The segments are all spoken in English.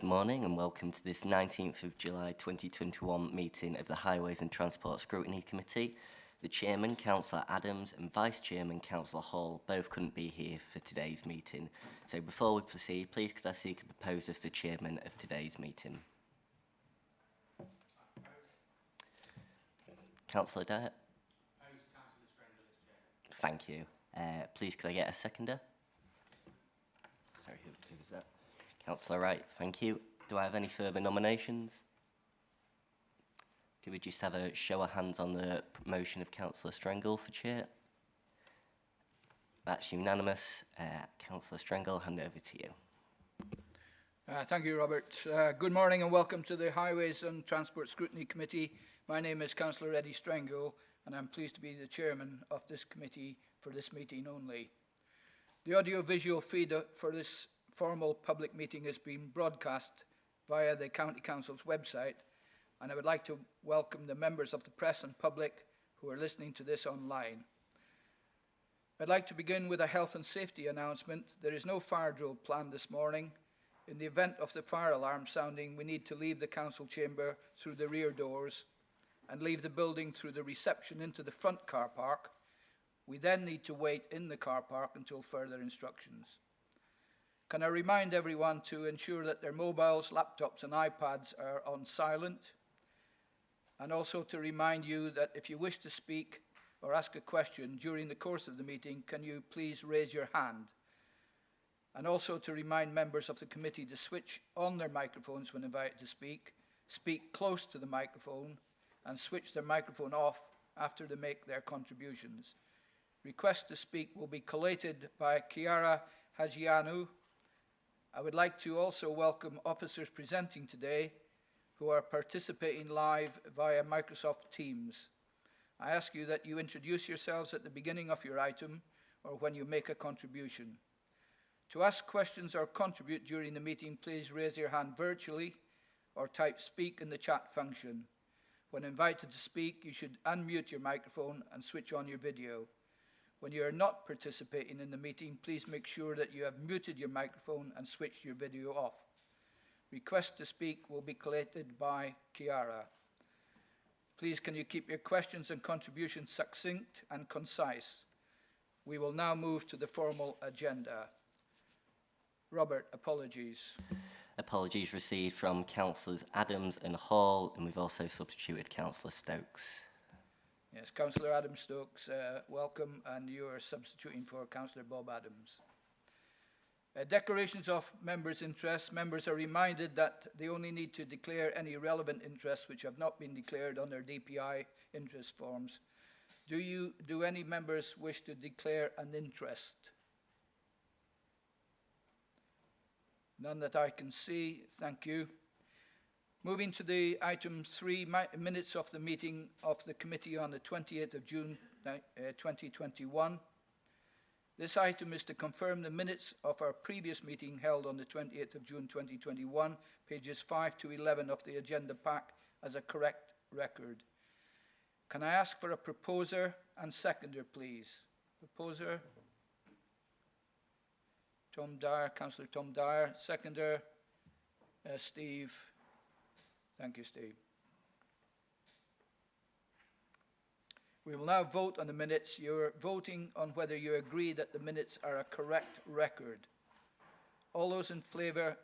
morning and welcome to this 19th of July 2021 meeting of the Highways and Transport Scrutiny Committee. The Chairman, Councillor Adams, and Vice Chairman, Councillor Hall, both couldn't be here for today's meeting. So before we proceed, please could I seek a proposer for Chairman of today's meeting? Councillor Dyer? Councillor Strangle as Chair. Thank you. Please could I get a seconder? Sorry, who was that? Councillor Wright, thank you. Do I have any further nominations? Could we just have a show of hands on the motion of Councillor Strangle for Chair? That's unanimous. Councillor Strangle, I'll hand it over to you. Thank you, Robert. Good morning and welcome to the Highways and Transport Scrutiny Committee. My name is Councillor Eddie Strangle and I'm pleased to be the Chairman of this committee for this meeting only. The audio-visual feed for this formal public meeting has been broadcast via the County Council's website, and I would like to welcome the members of the press and public who are listening to this online. I'd like to begin with a health and safety announcement. There is no fire drill planned this morning. In the event of the fire alarm sounding, we need to leave the council chamber through the rear doors and leave the building through the reception into the front car park. We then need to wait in the car park until further instructions. Can I remind everyone to ensure that their mobiles, laptops and iPads are on silent, and also to remind you that if you wish to speak or ask a question during the course of the meeting, can you please raise your hand? And also to remind members of the committee to switch on their microphones when invited to speak close to the microphone, and switch their microphone off after they make their contributions. Requests to speak will be collated by Chiara Hagianu. I would like to also welcome officers presenting today who are participating live via Microsoft Teams. I ask you that you introduce yourselves at the beginning of your item or when you make a contribution. To ask questions or contribute during the meeting, please raise your hand virtually or type speak in the chat function. When invited to speak, you should unmute your microphone and switch on your video. When you are not participating in the meeting, please make sure that you have muted your microphone and switched your video off. Requests to speak will be collated by Chiara. Please can you keep your questions and contributions succinct and concise. We will now move to the formal agenda. Robert, apologies. Apologies received from Councillors Adams and Hall, and we've also substituted Councillor Stokes. Yes, Councillor Adam Stokes, welcome, and you are substituting for Councillor Bob Adams. Declarations of members' interests. Members are reminded that they only need to declare any relevant interests which have not been declared on their DPI interest forms. Do any members wish to declare an interest? None that I can see. Thank you. Moving to the item 3, minutes of the meeting of the committee on the 28th of June 2021. This item is to confirm the minutes of our previous meeting held on the 28th of June 2021, pages 5 to 11 of the agenda pack, as a correct record. Can I ask for a proposer and seconder, please? Proposer? Tom Dyer, Councillor Tom Dyer. Seconder? Steve. Thank you, Steve. We will now vote on the minutes. You're voting on whether you agree that the minutes are a correct record. All those in favour,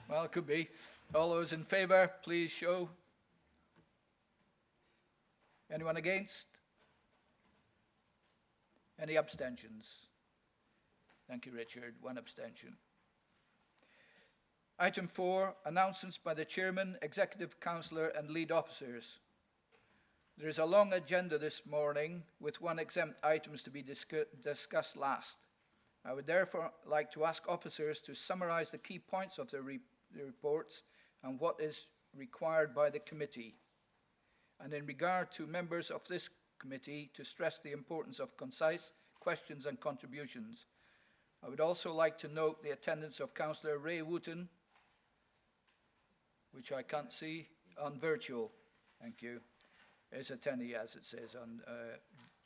well, it could be. All those in favour, please show. Anyone against? Any abstentions? Thank you, Richard. One abstention. Item 4, announcements by the Chairman, Executive Councillor and Lead Officers. There is a long agenda this morning with one exempt items to be discussed last. I would therefore like to ask officers to summarise the key points of the reports and what is required by the committee. And in regard to members of this committee, to stress the importance of concise questions and contributions. I would also like to note the attendance of Councillor Ray Wooten, which I can't see, on virtual. Thank you. Is attendee, as it says, on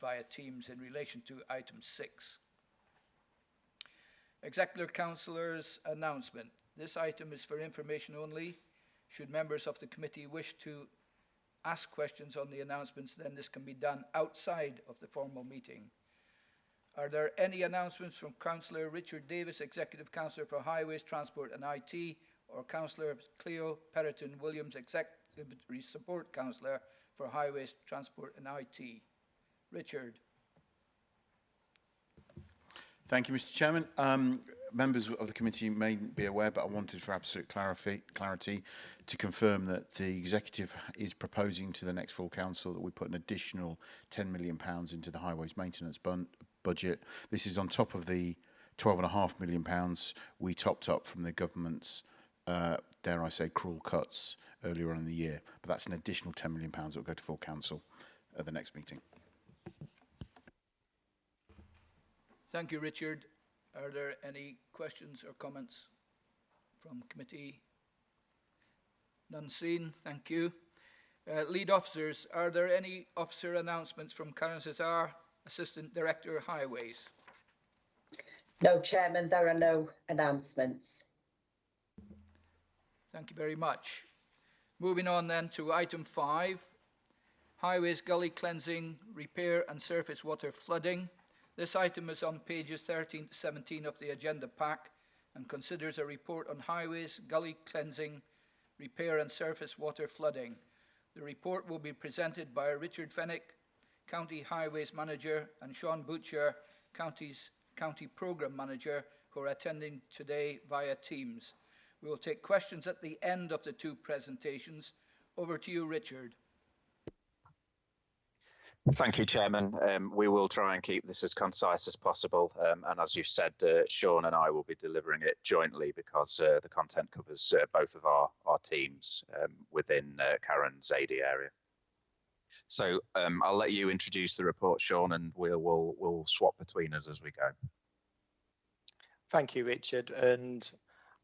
via Teams in relation to item 6. Executive Councillor's announcement. This item is for information only. Should members of the committee wish to ask questions on the announcements, then this can be done outside of the formal meeting. Are there any announcements from Councillor Richard Davis, Executive Councillor for Highways, Transport and IT, or Councillor Cleo Perrotton-Williams, Executive Support Councillor for Highways, Transport and IT? Richard. Thank you, Mr. Chairman. Members of the committee may be aware, but I wanted for absolute clarity to confirm that the Executive is proposing to the next full council that we put an additional £10 million into the highways maintenance budget. This is on top of the £12.5 million we topped up from the government's, dare I say, cruel cuts earlier on in the year. But that's an additional £10 million that will go to full council at the next meeting. Thank you, Richard. Are there any questions or comments from committee? None seen. Thank you. Lead officers. Are there any officer announcements from Karen Cesar, Assistant Director, Highways? No, Chairman, there are no announcements. Thank you very much. Moving on then to item 5, Highways Gully Cleansing, Repair and Surface Water Flooding. This item is on pages 13 to 17 of the agenda pack and considers a report on highways, gully cleansing, repair and surface water flooding. The report will be presented by Richard Fenwick, County Highways Manager, and Sean Butcher, County Programme Manager, who are attending today via Teams. We will take questions at the end of the two presentations. Over to you, Richard. Thank you, Chairman. We will try and keep this as concise as possible. And as you said, Sean and I will be delivering it jointly because the content covers both of our teams within Karen's AD area. So I'll let you introduce the report, Sean, and we'll swap between us as we go. Thank you, Richard. And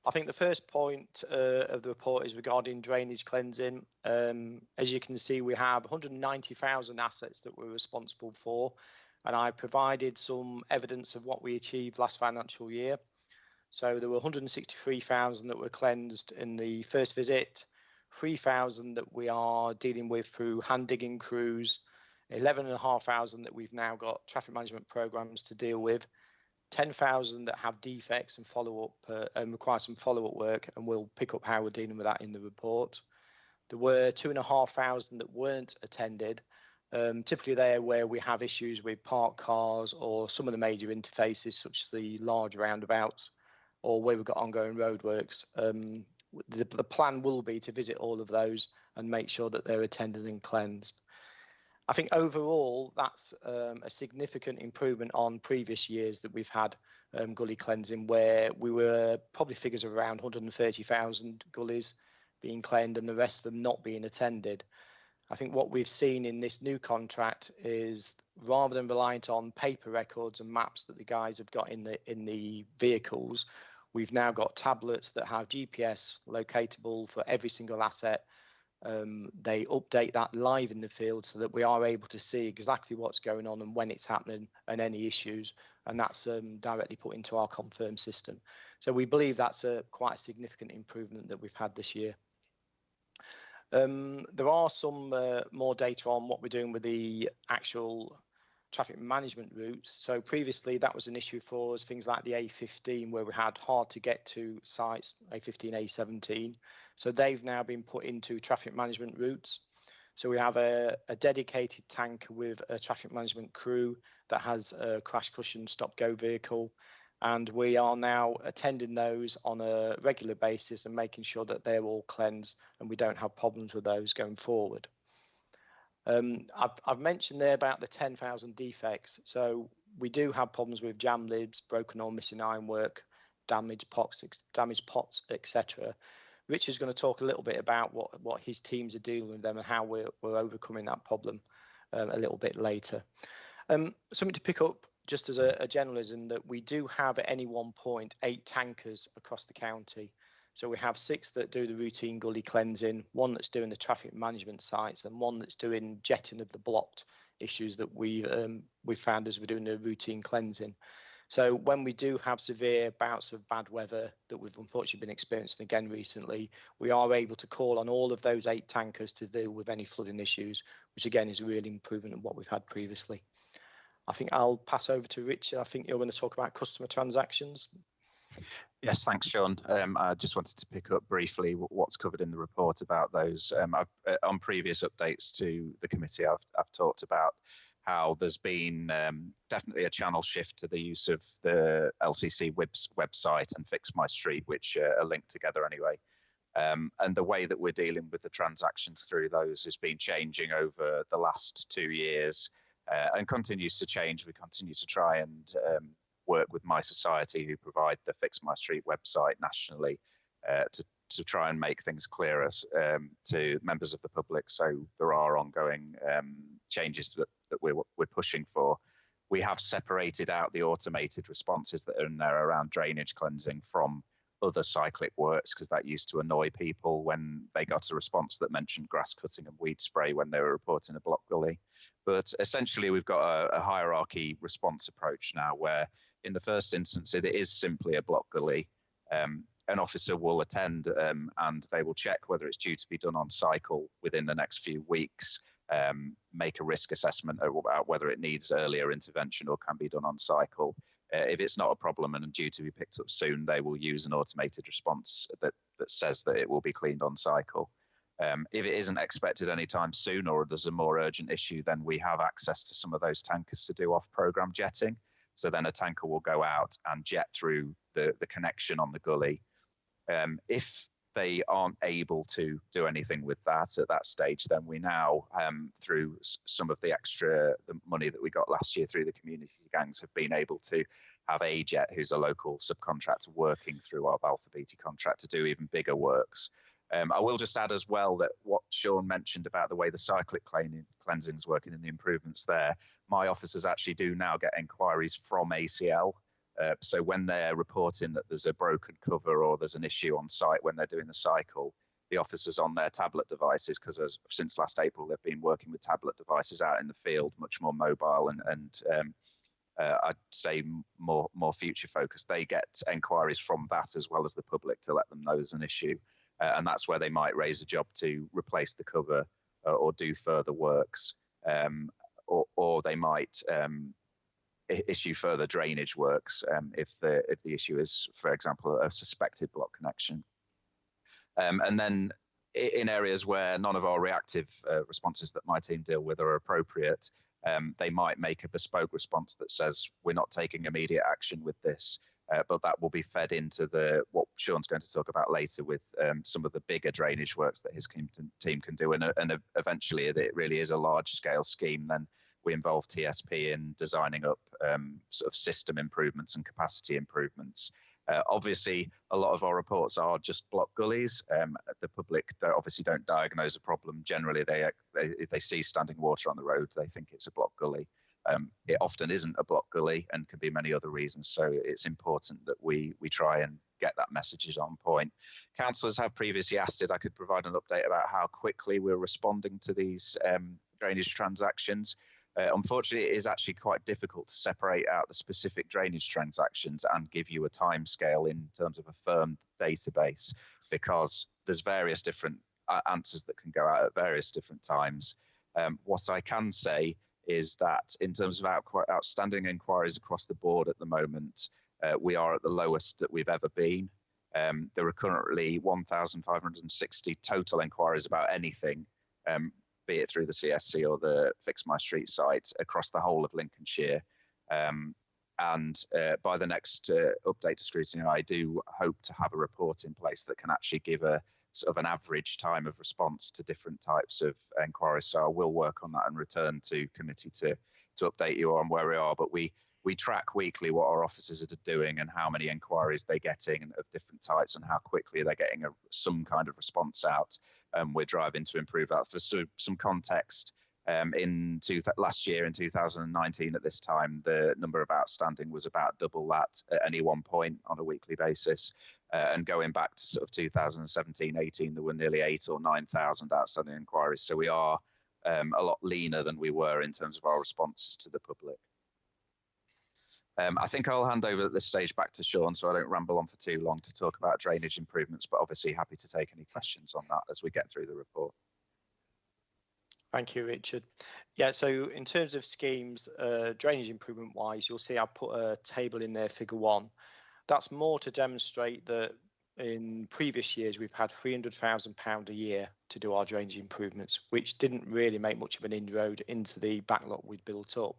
I think the first point of the report is regarding drainage cleansing. As you can see, we have 190,000 assets that we're responsible for, and I provided some evidence of what we achieved last financial year. So there were 163,000 that were cleansed in the first visit, 3,000 that we are dealing with through hand digging crews, 11,500 that we've now got traffic management programs to deal with, 10,000 that have defects and follow-up and require some follow-up work, and we'll pick up how we're dealing with that in the report. There were 2,500 that weren't attended. Typically they're where we have issues with parked cars or some of the major interfaces, such as the large roundabouts, or where we've got ongoing roadworks. The plan will be to visit all of those and make sure that they're attended and cleansed. I think overall that's a significant improvement on previous years that we've had gully cleansing, where we were probably figures of around 130,000 gullies being cleansed and the rest of them not being attended. I think what we've seen in this new contract is, rather than reliant on paper records and maps that the guys have got in the vehicles, we've now got tablets that have GPS locatable for every single asset. They update that live in the field so that we are able to see exactly what's going on and when it's happening and any issues, and that's directly put into our confirm system. So we believe that's quite a significant improvement that we've had this year. There are some more data on what we're doing with the actual traffic management routes. So previously that was an issue for us, things like the A15, where we had hard to get to sites, A15, A17. So they've now been put into traffic management routes. So we have a dedicated tanker with a traffic management crew that has a crash cushion stop go vehicle. And we are now attending those on a regular basis and making sure that they're all cleansed and we don't have problems with those going forward. I've mentioned there about the 10,000 defects. So we do have problems with jam lids, broken or missing ironwork, damaged pots, etc. Rich is going to talk a little bit about what his teams are dealing with them and how we're overcoming that problem a little bit later. Something to pick up just as a generalism, that we do have at any one point 8 tankers across the county. So we have 6 that do the routine gully cleansing, 1 that's doing the traffic management sites, and 1 that's doing jetting of the blocked issues that we found as we're doing the routine cleansing. So when we do have severe bouts of bad weather that we've unfortunately been experiencing again recently, we are able to call on all of those 8 tankers to deal with any flooding issues, which again is a really improvement on what we've had previously. I think I'll pass over to Richard. I think you're going to talk about customer transactions. Yes, thanks, Sean. I just wanted to pick up briefly what's covered in the report about those. On previous updates to the committee, I've talked about how there's been definitely a channel shift to the use of the LCC website and Fix My Street, which are linked together anyway. And the way that we're dealing with the transactions through those has been changing over the last 2 years and continues to change. We continue to try and work with My Society, who provide the Fix My Street website nationally, to try and make things clearer to members of the public. So there are ongoing changes that we're pushing for. We have separated out the automated responses that are in there around drainage cleansing from other cyclic works, because that used to annoy people when they got a response that mentioned grass cutting and weed spray when they were reporting a block gully. But essentially, we've got a hierarchy response approach now, where in the first instance, it is simply a block gully. An officer will attend and they will check whether it's due to be done on cycle within the next few weeks, make a risk assessment about whether it needs earlier intervention or can be done on cycle. If it's not a problem and due to be picked up soon, they will use an automated response that says that it will be cleaned on cycle. If it isn't expected anytime soon, or there's a more urgent issue, then we have access to some of those tankers to do off-program jetting. So then a tanker will go out and jet through the connection on the gully. If they aren't able to do anything with that at that stage, then we now, through some of the money that we got last year through the community gangs, have been able to have AJet, who's a local subcontractor, working through our Balfour Beatty contract to do even bigger works. I will just add as well that what Sean mentioned about the way the cyclic cleansing is working and the improvements there, my officers actually do now get inquiries from ACL. So when they're reporting that there's a broken cover or there's an issue on site when they're doing the cycle, the officers on their tablet devices, because since last April, they've been working with tablet devices out in the field, much more mobile and I'd say more future focused. They get inquiries from that as well as the public to let them know there's an issue. And that's where they might raise a job to replace the cover or do further works, or they might issue further drainage works if the issue is, for example, a suspected block connection. And then in areas where none of our reactive responses that my team deal with are appropriate, they might make a bespoke response that says we're not taking immediate action with this. But that will be fed into what Sean's going to talk about later with some of the bigger drainage works that his team can do. And eventually, it really is a large-scale scheme. Then we involve TSP in designing up sort of system improvements and capacity improvements. Obviously, a lot of our reports are just block gullies. The public obviously don't diagnose a problem. Generally, if they see standing water on the road, they think it's a block gully. It often isn't a block gully and can be many other reasons. So it's important that we try and get that message on point. Councillors have previously asked if I could provide an update about how quickly we're responding to these drainage transactions. Unfortunately, it is actually quite difficult to separate out the specific drainage transactions and give you a timescale in terms of a firm database, because there's various different answers that can go out at various different times. What I can say is that in terms of outstanding inquiries across the board at the moment, we are at the lowest that we've ever been. There are currently 1,560 total inquiries about anything, be it through the CSC or the Fix My Street site across the whole of Lincolnshire. And by the next update to Scrutiny, I do hope to have a report in place that can actually give a sort of an average time of response to different types of inquiries. So I will work on that and return to committee to update you on where we are. But we track weekly what our officers are doing and how many inquiries they're getting of different types and how quickly they're getting some kind of response out. We're driving to improve that. For some context, last year in 2019 at this time, the number of outstanding was about double that at any one point on a weekly basis. And going back to sort of 2017-18, there were nearly 8,000 or 9,000 outstanding inquiries. So we are a lot leaner than we were in terms of our responses to the public. I think I'll hand over at this stage back to Sean so I don't ramble on for too long to talk about drainage improvements, but obviously happy to take any questions on that as we get through the report. Thank you, Richard. Yeah, so in terms of schemes, drainage improvement wise, you'll see I put a table in there, figure 1. That's more to demonstrate that in previous years we've had £300,000 a year to do our drainage improvements, which didn't really make much of an inroad into the backlog we'd built up.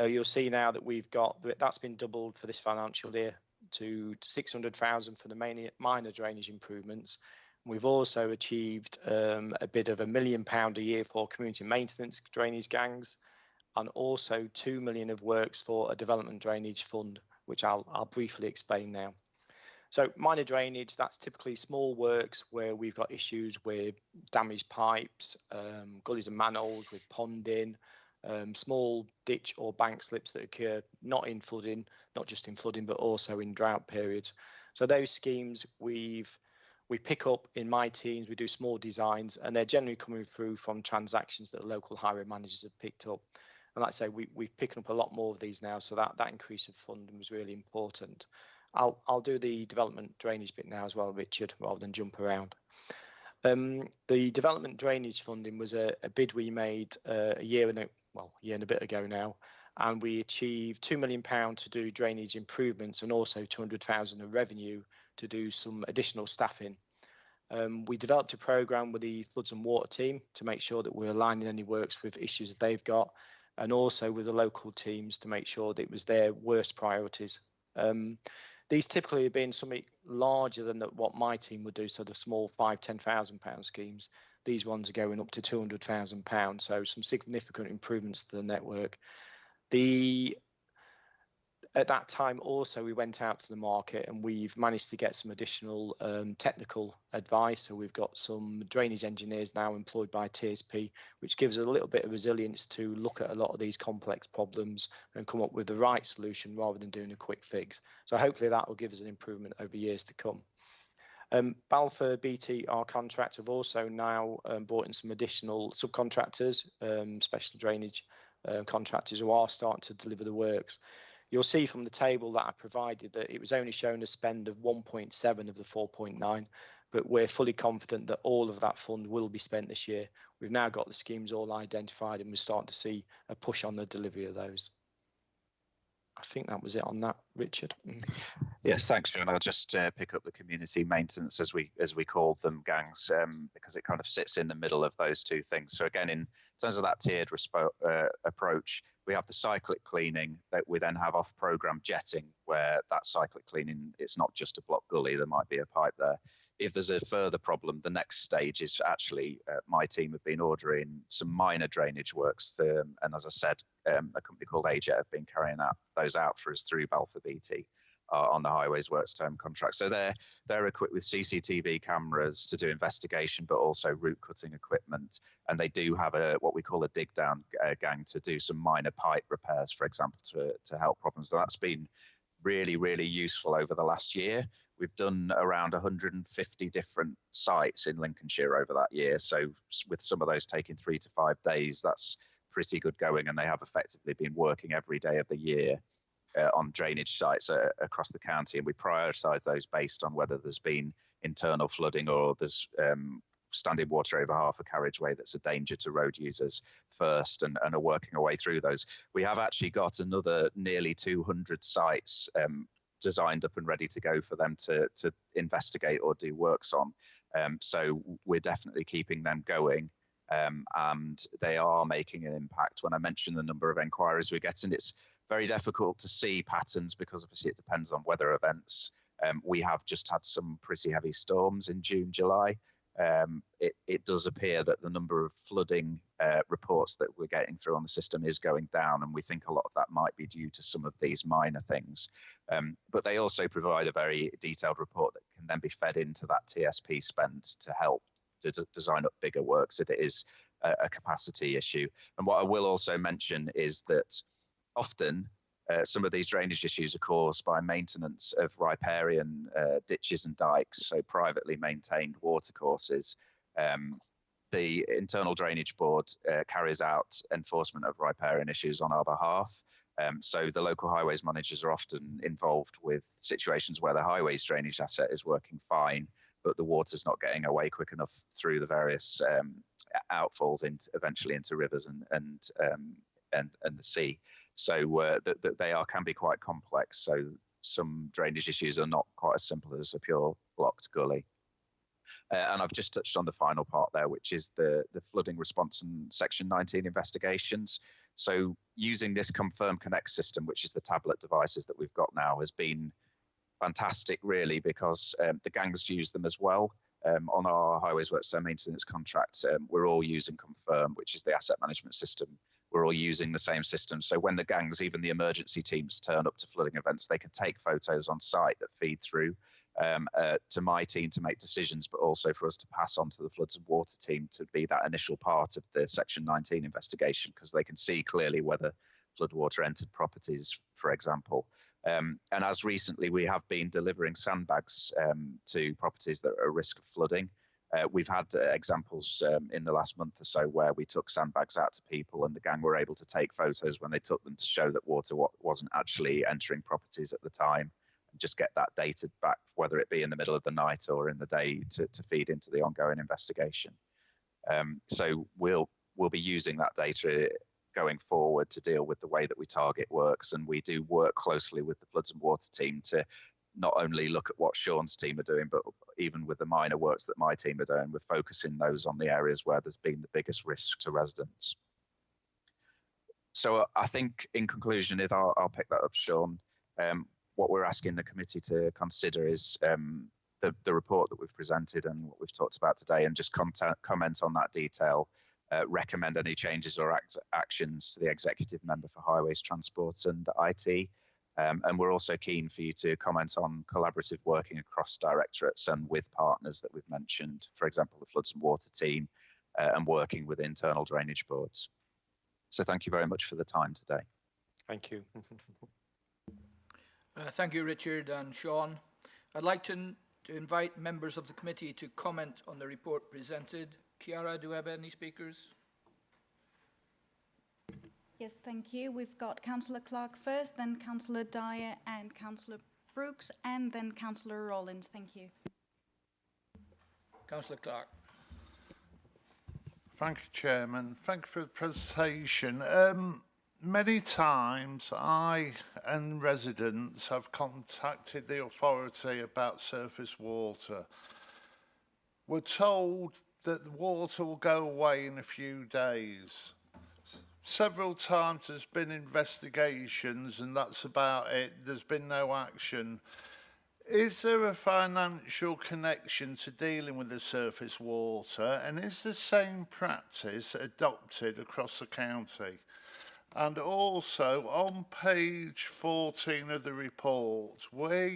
You'll see now that that's been doubled for this financial year to 600,000 for the minor drainage improvements. We've also achieved a bid of £1 million a year for community maintenance drainage gangs, and also 2 million of works for a development drainage fund, which I'll briefly explain now. So minor drainage, that's typically small works where we've got issues with damaged pipes, gullies and manholes with ponding, small ditch or bank slips that occur not just in flooding, but also in drought periods. So those schemes we pick up in my teams, we do small designs, and they're generally coming through from transactions that the local highway managers have picked up. And like I say, we've picked up a lot more of these now, so that increase of funding was really important. I'll do the development drainage bit now as well, Richard, rather than jump around. The development drainage funding was a bid we made a year and a bit ago now, and we achieved £2 million to do drainage improvements and also 200,000 of revenue to do some additional staffing. We developed a programme with the floods and water team to make sure that we're aligning any works with issues they've got, and also with the local teams to make sure that it was their worst priorities. These typically have been something larger than what my team would do, so the small £5,000–10,000 schemes. These ones are going up to £200,000, so some significant improvements to the network. At that time also we went out to the market and we've managed to get some additional technical advice. So we've got some drainage engineers now employed by TSP, which gives us a little bit of resilience to look at a lot of these complex problems and come up with the right solution rather than doing a quick fix. So hopefully that will give us an improvement over years to come. Balfour BT, our contractor, have also now brought in some additional subcontractors, special drainage contractors who are starting to deliver the works. You'll see from the table that I provided that it was only shown a spend of 1.7 of the 4.9, but we're fully confident that all of that fund will be spent this year. We've now got the schemes all identified and we're starting to see a push on the delivery of those. I think that was it on that, Richard. Yes, thanks, Sean. I'll just pick up the community maintenance, as we call them, gangs, because it kind of sits in the middle of those two things. So again, in terms of that tiered approach, we have the cyclic cleaning that we then have off-programme jetting, where that cyclic cleaning, it's not just a block gully, there might be a pipe there. If there's a further problem, the next stage is actually my team have been ordering some minor drainage works, and as I said, a company called AJET have been carrying those out for us through Balfour BT on the Highways Works term contract. So they're equipped with CCTV cameras to do investigation, but also route cutting equipment, and they do have what we call a dig down gang to do some minor pipe repairs, for example, to help problems. So that's been really, really useful over the last year. We've done around 150 different sites in Lincolnshire over that year. So with some of those taking 3 to 5 days, that's pretty good going. And they have effectively been working every day of the year on drainage sites across the county. And we prioritise those based on whether there's been internal flooding or there's standing water over half a carriageway that's a danger to road users first, and are working our way through those. We have actually got another nearly 200 sites designed up and ready to go for them to investigate or do works on. So we're definitely keeping them going, and they are making an impact. When I mentioned the number of enquiries we're getting, it's very difficult to see patterns because obviously it depends on weather events. We have just had some pretty heavy storms in June, July. It does appear that the number of flooding reports that we're getting through on the system is going down, and we think a lot of that might be due to some of these minor things. But they also provide a very detailed report that can then be fed into that TSP spend to help to design up bigger works if it is a capacity issue. And what I will also mention is that often some of these drainage issues are caused by maintenance of riparian ditches and dikes, so privately maintained watercourses. The Internal Drainage Board carries out enforcement of riparian issues on our behalf. So the local highways managers are often involved with situations where the highways drainage asset is working fine, but the water's not getting away quick enough through the various outfalls eventually into rivers and the sea. So they can be quite complex. So some drainage issues are not quite as simple as a pure blocked gully. And I've just touched on the final part there, which is the flooding response and Section 19 investigations. So using this Confirm Connect system, which is the tablet devices that we've got now, has been fantastic, really, because the gangs use them as well. On our highways works maintenance contract, we're all using Confirm, which is the asset management system. We're all using the same system. So when the gangs, even the emergency teams, turn up to flooding events, they can take photos on site that feed through to my team to make decisions, but also for us to pass on to the floods and water team to be that initial part of the Section 19 investigation, because they can see clearly whether floodwater entered properties, for example. And as recently, we have been delivering sandbags to properties that are at risk of flooding. We've had examples in the last month or so where we took sandbags out to people and the gang were able to take photos when they took them to show that water wasn't actually entering properties at the time, and just get that data back, whether it be in the middle of the night or in the day, to feed into the ongoing investigation. So we'll be using that data going forward to deal with the way that we target works, and we do work closely with the floods and water team to not only look at what Sean's team are doing, but even with the minor works that my team are doing, we're focusing those on the areas where there's been the biggest risk to residents. So I think in conclusion, I'll pick that up, Sean. What we're asking the committee to consider is the report that we've presented and what we've talked about today, and just comment on that detail, recommend any changes or actions to the executive member for highways, transport and IT. And we're also keen for you to comment on collaborative working across directorates and with partners that we've mentioned, for example, the floods and water team, and working with internal drainage boards. So thank you very much for the time today. Thank you. Thank you, Richard and Sean. I'd like to invite members of the committee to comment on the report presented. Chiara, do we have any speakers? Yes, thank you. We've got Councillor Clark first, then Councillor Dyer and Councillor Brooks, and then Councillor Rollins. Thank you. Councillor Clark. Thank you, Chairman. Thank you for the presentation. Many times I and residents have contacted the authority about surface water. We're told that the water will go away in a few days. Several times there's been investigations and that's about it. There's been no action. Is there a financial connection to dealing with the surface water, and is the same practice adopted across the county? And also on page 14 of the report, where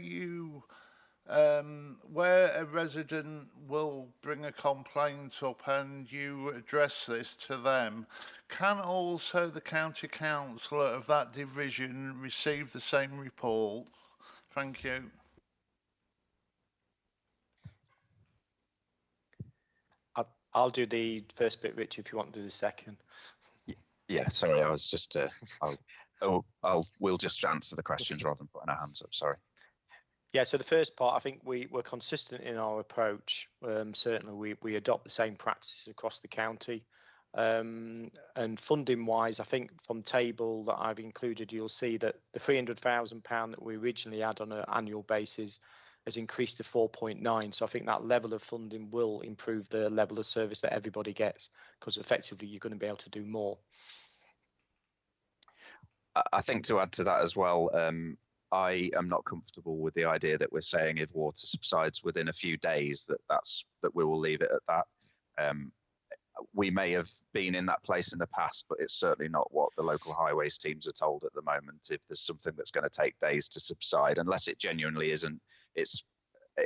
a resident will bring a complaint up and you address this to them, can also the county councillor of that division receive the same report? Thank you. I'll do the first bit, Rich, if you want to do the second. Yeah, sorry, I was just, we'll just answer the questions rather than putting our hands up, sorry. Yeah, so the first part, I think we're consistent in our approach. Certainly, we adopt the same practices across the county. And funding-wise, I think from table that I've included, you'll see that the £300,000 that we originally had on an annual basis has increased to 4.9. So I think that level of funding will improve the level of service that everybody gets, because effectively you're going to be able to do more. I think to add to that as well, I am not comfortable with the idea that we're saying if water subsides within a few days that we will leave it at that. We may have been in that place in the past, but it's certainly not what the local highways teams are told at the moment. If there's something that's going to take days to subside, unless it genuinely isn't, it's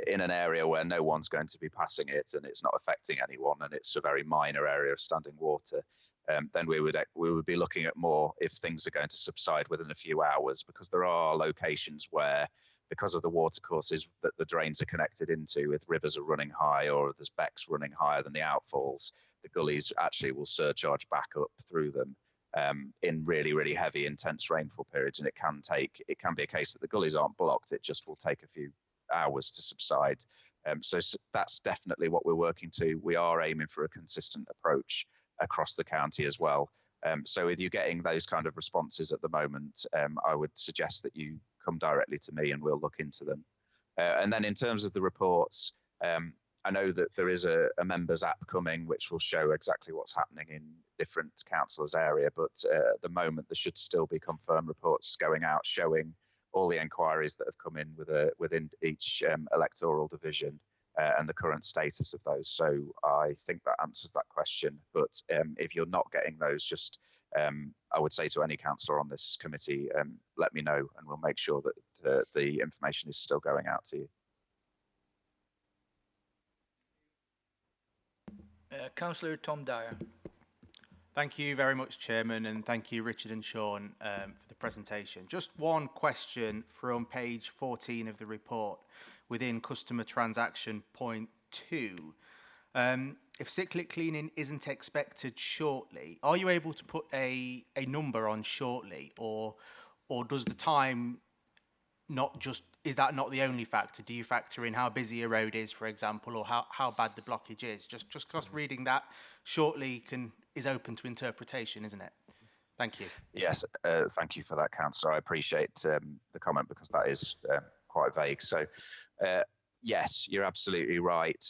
in an area where no one's going to be passing it and it's not affecting anyone and it's a very minor area of standing water, then we would be looking at more if things are going to subside within a few hours, because there are locations where, because of the water courses that the drains are connected into, if rivers are running high or there's becks running higher than the outfalls, the gullies actually will surcharge back up through them. in really, really heavy, intense rainfall periods, and it can be a case that the gullies aren't blocked. It just will take a few hours to subside. So that's definitely what we're working to. We are aiming for a consistent approach across the county as well. So if you're getting those kind of responses at the moment, I would suggest that you come directly to me and we'll look into them. And then in terms of the reports, I know that there is a members app coming which will show exactly what's happening in different councillors' area, but at the moment there should still be confirmed reports going out showing all the enquiries that have come in within each electoral division and the current status of those. So I think that answers that question. But if you're not getting those, just I would say to any councillor on this committee, let me know and we'll make sure that the information is still going out to you. Councillor Tom Dyer. Thank you very much, Chairman, and thank you, Richard and Sean, for the presentation. Just one question from page 14 of the report within customer transaction point 2. If cyclic cleaning isn't expected shortly, are you able to put a number on shortly, or does the time not just, is that not the only factor? Do you factor in how busy a road is, for example, or how bad the blockage is? Just because reading that shortly is open to interpretation, isn't it? Thank you. Yes, thank you for that, Councillor. I appreciate the comment because that is quite vague. So, yes, you're absolutely right.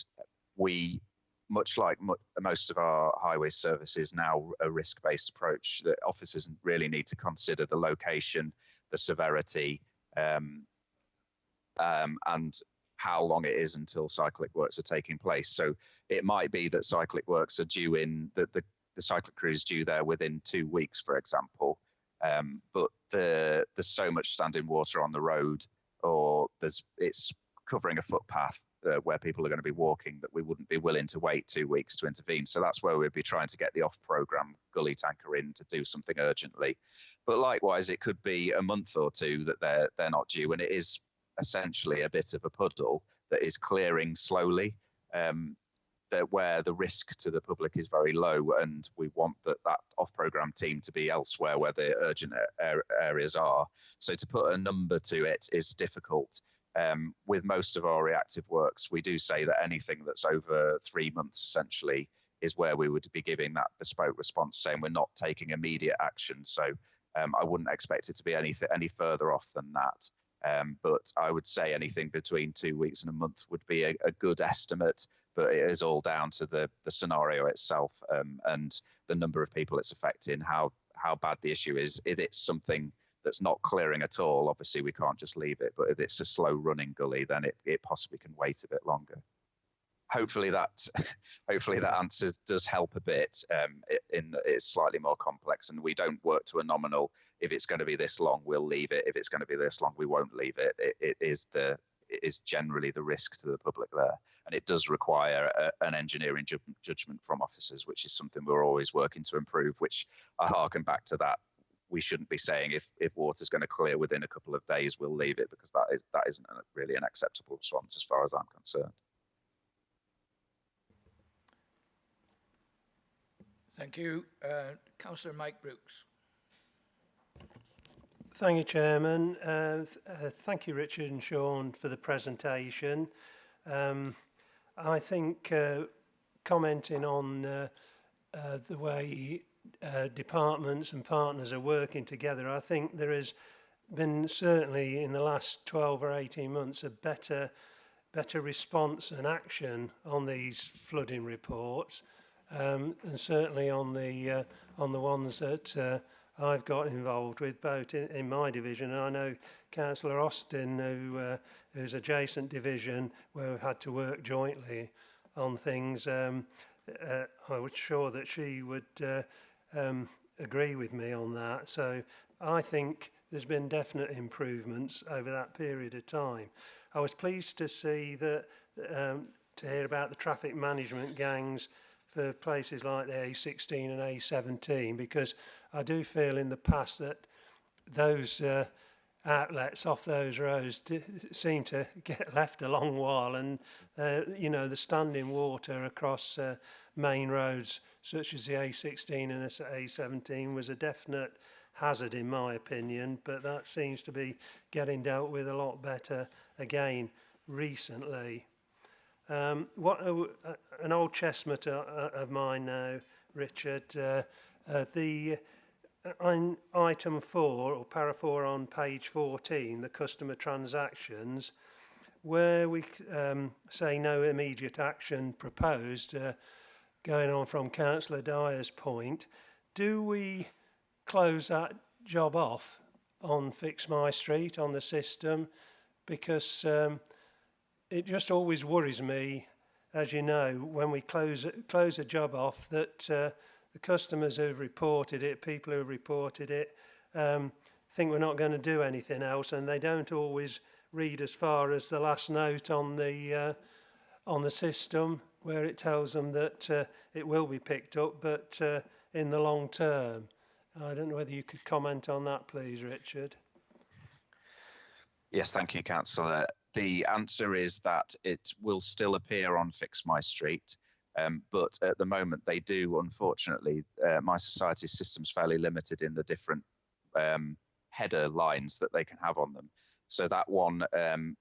We, much like most of our highway services, now a risk-based approach that officers really need to consider the location, the severity, and how long it is until cyclic works are taking place. So it might be that cyclic works are due in, the cyclic crew is due there within 2 weeks, for example. But there's so much standing water on the road, or it's covering a footpath where people are going to be walking, that we wouldn't be willing to wait 2 weeks to intervene. So that's where we'd be trying to get the off-programme gully tanker in to do something urgently. But likewise, it could be a month or two that they're not due, and it is essentially a bit of a puddle that is clearing slowly, where the risk to the public is very low, and we want that off-programme team to be elsewhere where the urgent areas are. So to put a number to it is difficult. With most of our reactive works, we do say that anything that's over 3 months essentially is where we would be giving that bespoke response, saying we're not taking immediate action. So I wouldn't expect it to be any further off than that. But I would say anything between 2 weeks and a month would be a good estimate, but it is all down to the scenario itself and the number of people it's affecting, how bad the issue is. If it's something that's not clearing at all, obviously we can't just leave it, but if it's a slow running gully, then it possibly can wait a bit longer. Hopefully that answer does help a bit. It's slightly more complex, and we don't work to a nominal. If it's going to be this long, we'll leave it. If it's going to be this long, we won't leave it. It is generally the risk to the public there, and it does require an engineering judgment from officers, which is something we're always working to improve. Which I harken back to that. We shouldn't be saying if water's going to clear within a couple of days, we'll leave it, because that isn't really an acceptable response as far as I'm concerned. Thank you. Councillor Mike Brooks. Thank you, Chairman. Thank you, Richard and Sean, for the presentation. I think commenting on the way departments and partners are working together, I think there has been, certainly in the last 12 or 18 months, a better response and action on these flooding reports. And certainly on the ones that I've got involved with, both in my division, and I know Councillor Austin, who's adjacent division, where we've had to work jointly on things. I was sure that she would agree with me on that. So I think there's been definite improvements over that period of time. I was pleased to see that, to hear about the traffic management gangs for places like the A16 and A17, because I do feel in the past that those outlets off those roads seem to get left a long while, and you know, the standing water across main roads such as the A16 and the A17 was a definite hazard in my opinion, but that seems to be getting dealt with a lot better again recently. An old chestnut of mine now, Richard, on item 4 or para 4 on page 14, the customer transactions, where we say no immediate action proposed, going on from Councillor Dyer's point, do we close that job off on Fix My Street on the system? Because it just always worries me, as you know, when we close a job off, that the customers who have reported it, people who have reported it, think we're not going to do anything else, and they don't always read as far as the last note on the system, where it tells them that it will be picked up, but in the long term. I don't know whether you could comment on that, please, Richard. Yes, thank you, Councillor. The answer is that it will still appear on Fix My Street, but at the moment they do, unfortunately, My Society's system's fairly limited in the different header lines that they can have on them. So that one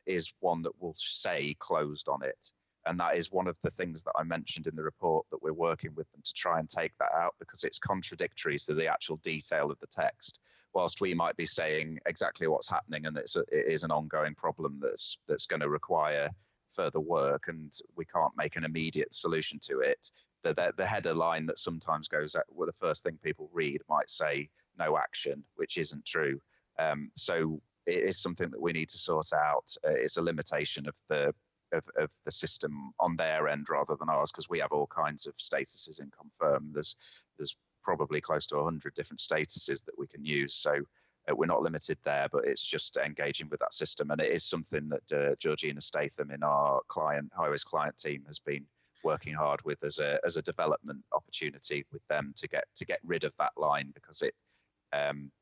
is one that will say closed on it. And that is one of the things that I mentioned in the report, that we're working with them to try and take that out, because it's contradictory to the actual detail of the text. Whilst we might be saying exactly what's happening and it is an ongoing problem that's going to require further work, and we can't make an immediate solution to it, the header line that sometimes goes out, well, the first thing people read might say no action, which isn't true. So it is something that we need to sort out. It's a limitation of the system on their end rather than ours, because we have all kinds of statuses in Confirm. There's probably close to 100 different statuses that we can use, so we're not limited there, but it's just engaging with that system. And it is something that Georgina Statham in our Highways client team has been working hard with as a development opportunity with them to get rid of that line, because it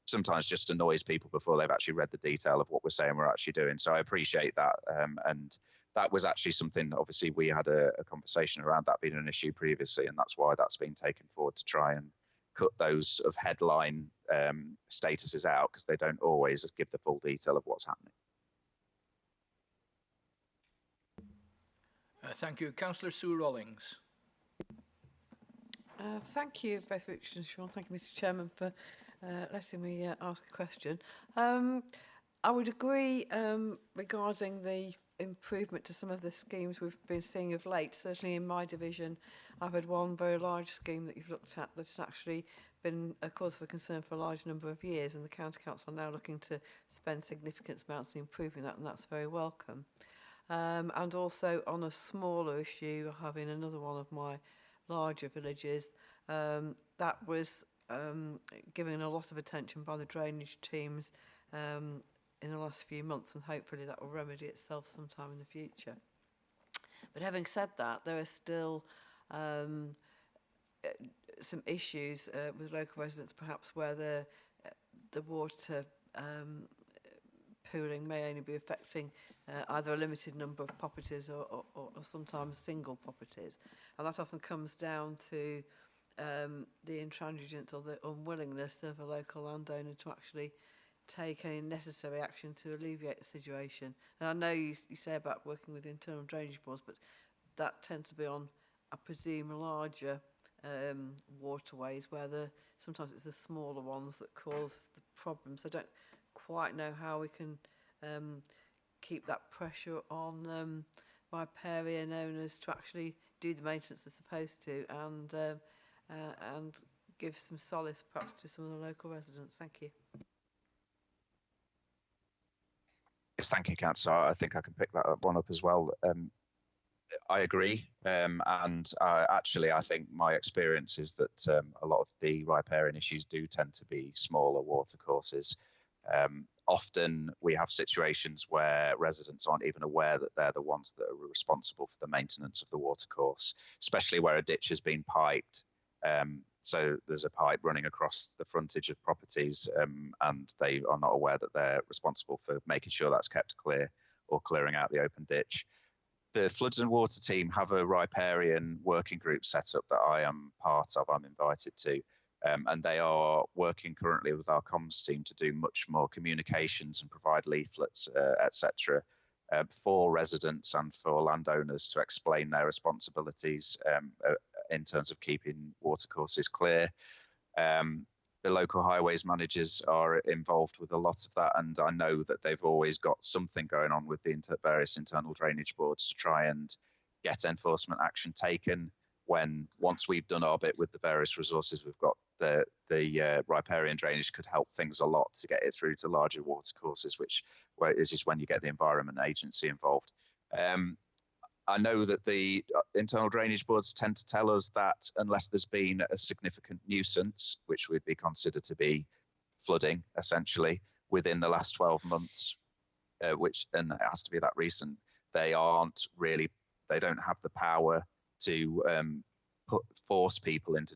sometimes just annoys people before they've actually read the detail of what we're saying we're actually doing. So I appreciate that, and that was actually something, obviously we had a conversation around that being an issue previously, and that's why that's been taken forward, to try and cut those of headline statuses out, because they don't always give the full detail of what's happening. Thank you. Councillor Sue Rawlings. Thank you, both Richard and Sean. Thank you, Mr. Chairman, for letting me ask a question. I would agree regarding the improvement to some of the schemes we've been seeing of late. Certainly in my division, I've had one very large scheme that you've looked at that has actually been a cause for concern for a large number of years, and the County Council are now looking to spend significant amounts in improving that, and that's very welcome. And also on a smaller issue, having another one of my larger villages, that was given a lot of attention by the drainage teams in the last few months, and hopefully that will remedy itself sometime in the future. But having said that, there are still some issues with local residents, perhaps where the water pooling may only be affecting either a limited number of properties or sometimes single properties, and that often comes down to the intransigence or the unwillingness of a local landowner to actually take any necessary action to alleviate the situation. And I know you say about working with internal drainage boards, but that tends to be on, I presume, larger waterways, where sometimes it's the smaller ones that cause the problems. I don't quite know how we can keep that pressure on riparian owners to actually do the maintenance they're supposed to, and give some solace perhaps to some of the local residents. Thank you. Yes, thank you, Councillor. I think I can pick that one up as well. I agree, and actually I think my experience is that a lot of the riparian issues do tend to be smaller watercourses. Often we have situations where residents aren't even aware that they're the ones that are responsible for the maintenance of the watercourse, especially where a ditch has been piped. So there's a pipe running across the frontage of properties, and they are not aware that they're responsible for making sure that's kept clear or clearing out the open ditch. The Floods and Water team have a riparian working group set up that I am part of, I'm invited to, and they are working currently with our comms team to do much more communications and provide leaflets, etc., for residents and for landowners to explain their responsibilities in terms of keeping watercourses clear. The local highways managers are involved with a lot of that, and I know that they've always got something going on with the various internal drainage boards to try and get enforcement action taken. Once we've done our bit with the various resources we've got, the riparian drainage could help things a lot to get it through to larger watercourses, which is just when you get the Environment Agency involved. I know that the internal drainage boards tend to tell us that unless there's been a significant nuisance, which would be considered to be flooding, essentially, within the last 12 months, and it has to be that recent, they don't have the power to force people into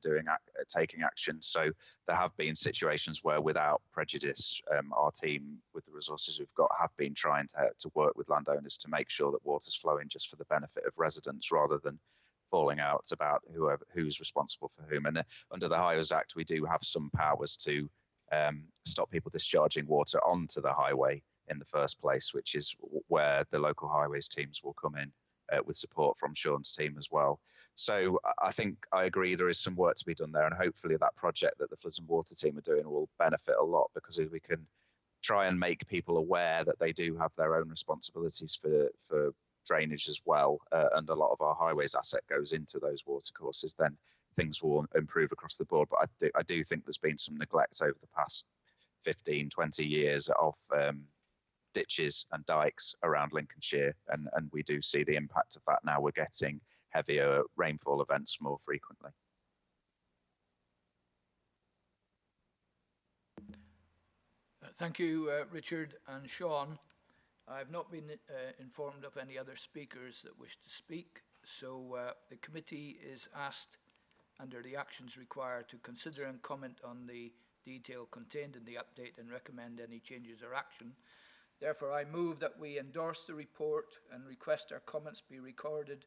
taking action. So there have been situations where, without prejudice, our team, with the resources we've got, have been trying to work with landowners to make sure that water's flowing just for the benefit of residents, rather than falling out about who's responsible for whom. And under the Highways Act, we do have some powers to stop people discharging water onto the highway in the first place, which is where the local highways teams will come in with support from Sean's team as well. So I think I agree there is some work to be done there, and hopefully that project that the Floods and Water team are doing will benefit a lot, because if we can try and make people aware that they do have their own responsibilities for drainage as well, and a lot of our highways asset goes into those watercourses, then things will improve across the board. But I do think there's been some neglect over the past 15, 20 years of ditches and dikes around Lincolnshire, and we do see the impact of that now. We're getting heavier rainfall events more frequently. Thank you, Richard and Sean. I've not been informed of any other speakers that wish to speak, so the committee is asked, under the actions required, to consider and comment on the detail contained in the update and recommend any changes or action. Therefore, I move that we endorse the report and request our comments be recorded,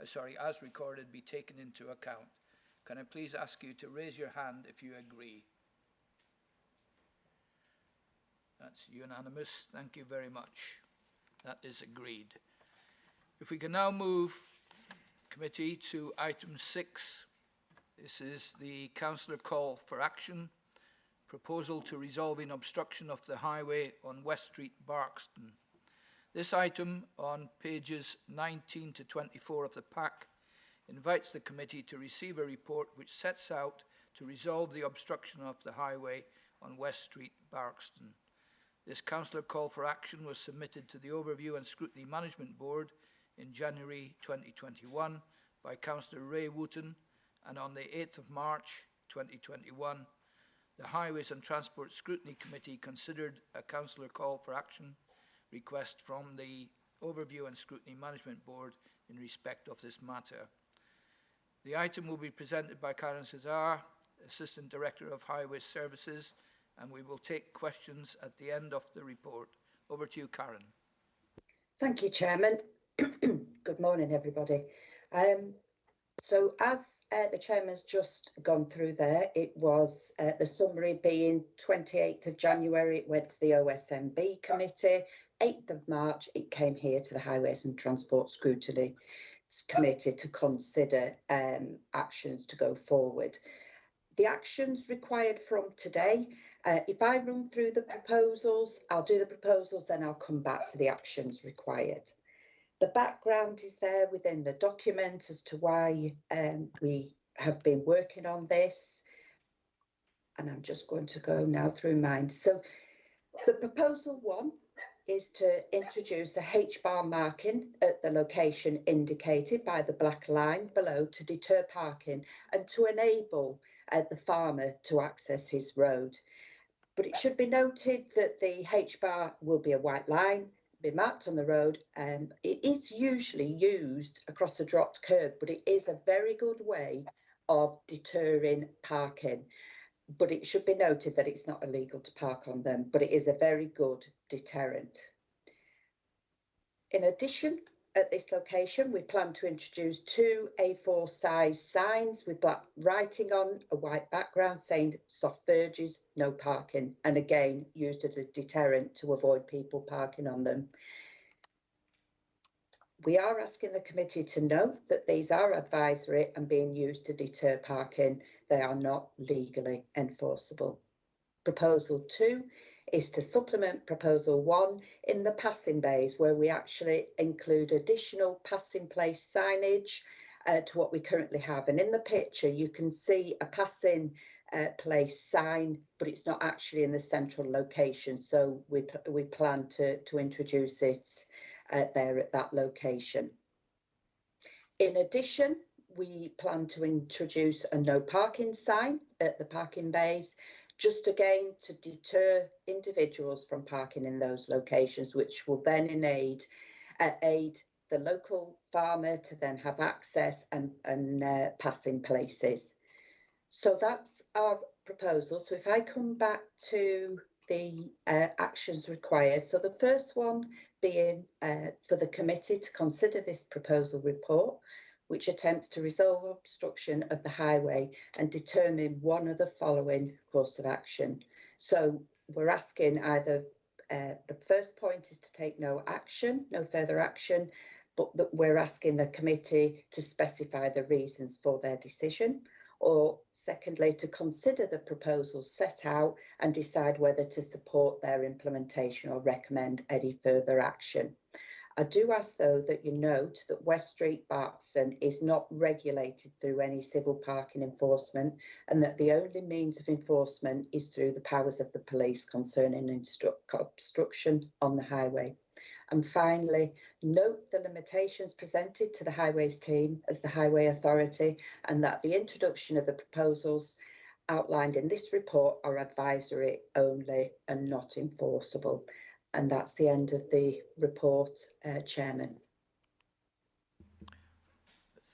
as recorded, be taken into account. Can I please ask you to raise your hand if you agree? That's unanimous. Thank you very much. That is agreed. If we can now move, committee, to item 6. This is the Councillor call for action. Proposal to resolving obstruction of the highway on West Street, Barkston. This item, on pages 19 to 24 of the pack, invites the committee to receive a report which sets out to resolve the obstruction of the highway on West Street, Barkston. This councillor call for action was submitted to the Overview and Scrutiny Management Board in January 2021 by Councillor Ray Wooten, and on the 8th of March 2021, the Highways and Transport Scrutiny Committee considered a councillor call for action request from the Overview and Scrutiny Management Board in respect of this matter. The item will be presented by Karen Cesar, Assistant Director of Highways Services, and we will take questions at the end of the report. Over to you, Karen. Thank you, Chairman. Good morning, everybody. So as the Chairman's just gone through there, it was the summary being 28th of January, it went to the OSMB committee. 8th of March, it came here to the Highways and Transport Scrutiny Committee to consider actions to go forward. The actions required from today, if I run through the proposals, I'll do the proposals, then I'll come back to the actions required. The background is there within the document as to why we have been working on this. And I'm just going to go now through mine. So the proposal 1 is to introduce a H-bar marking at the location indicated by the black line below to deter parking and to enable the farmer to access his road. But it should be noted that the H-bar will be a white line, be marked on the road. It is usually used across a dropped curb, but it is a very good way of deterring parking. But it should be noted that it's not illegal to park on them, but it is a very good deterrent. In addition, at this location, we plan to introduce 2 A4 size signs with black writing on a white background saying soft verges, no parking, and again used as a deterrent to avoid people parking on them. We are asking the committee to note that these are advisory and being used to deter parking. They are not legally enforceable. Proposal 2 is to supplement Proposal 1 in the passing bays, where we actually include additional passing place signage to what we currently have. And in the picture, you can see a passing place sign, but it's not actually in the central location. So we plan to introduce it there at that location. In addition, we plan to introduce a no parking sign at the parking bays, just again to deter individuals from parking in those locations, which will then aid the local farmer to then have access and passing places. So that's our proposal. So if I come back to the actions required. So the first one being for the committee to consider this proposal report, which attempts to resolve obstruction of the highway and determine one of the following course of action. So we're asking either, the first point is to take no further action, but that we're asking the committee to specify the reasons for their decision. Or secondly, to consider the proposals set out and decide whether to support their implementation or recommend any further action. I do ask, though, that you note that West Street, Barkston, is not regulated through any civil parking enforcement, and that the only means of enforcement is through the powers of the police concerning obstruction on the highway. And finally, note the limitations presented to the Highways team as the Highway Authority, and that the introduction of the proposals outlined in this report are advisory only and not enforceable. And that's the end of the report, Chairman.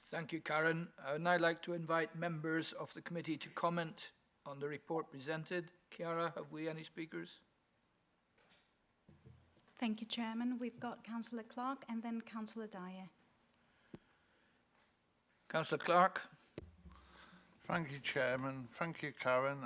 Thank you, Karen. I would now like to invite members of the committee to comment on the report presented. Chiara, have we any speakers? Thank you, Chairman. We've got Councillor Clark and then Councillor Dyer. Councillor Clark. Thank you, Chairman. Thank you, Karen.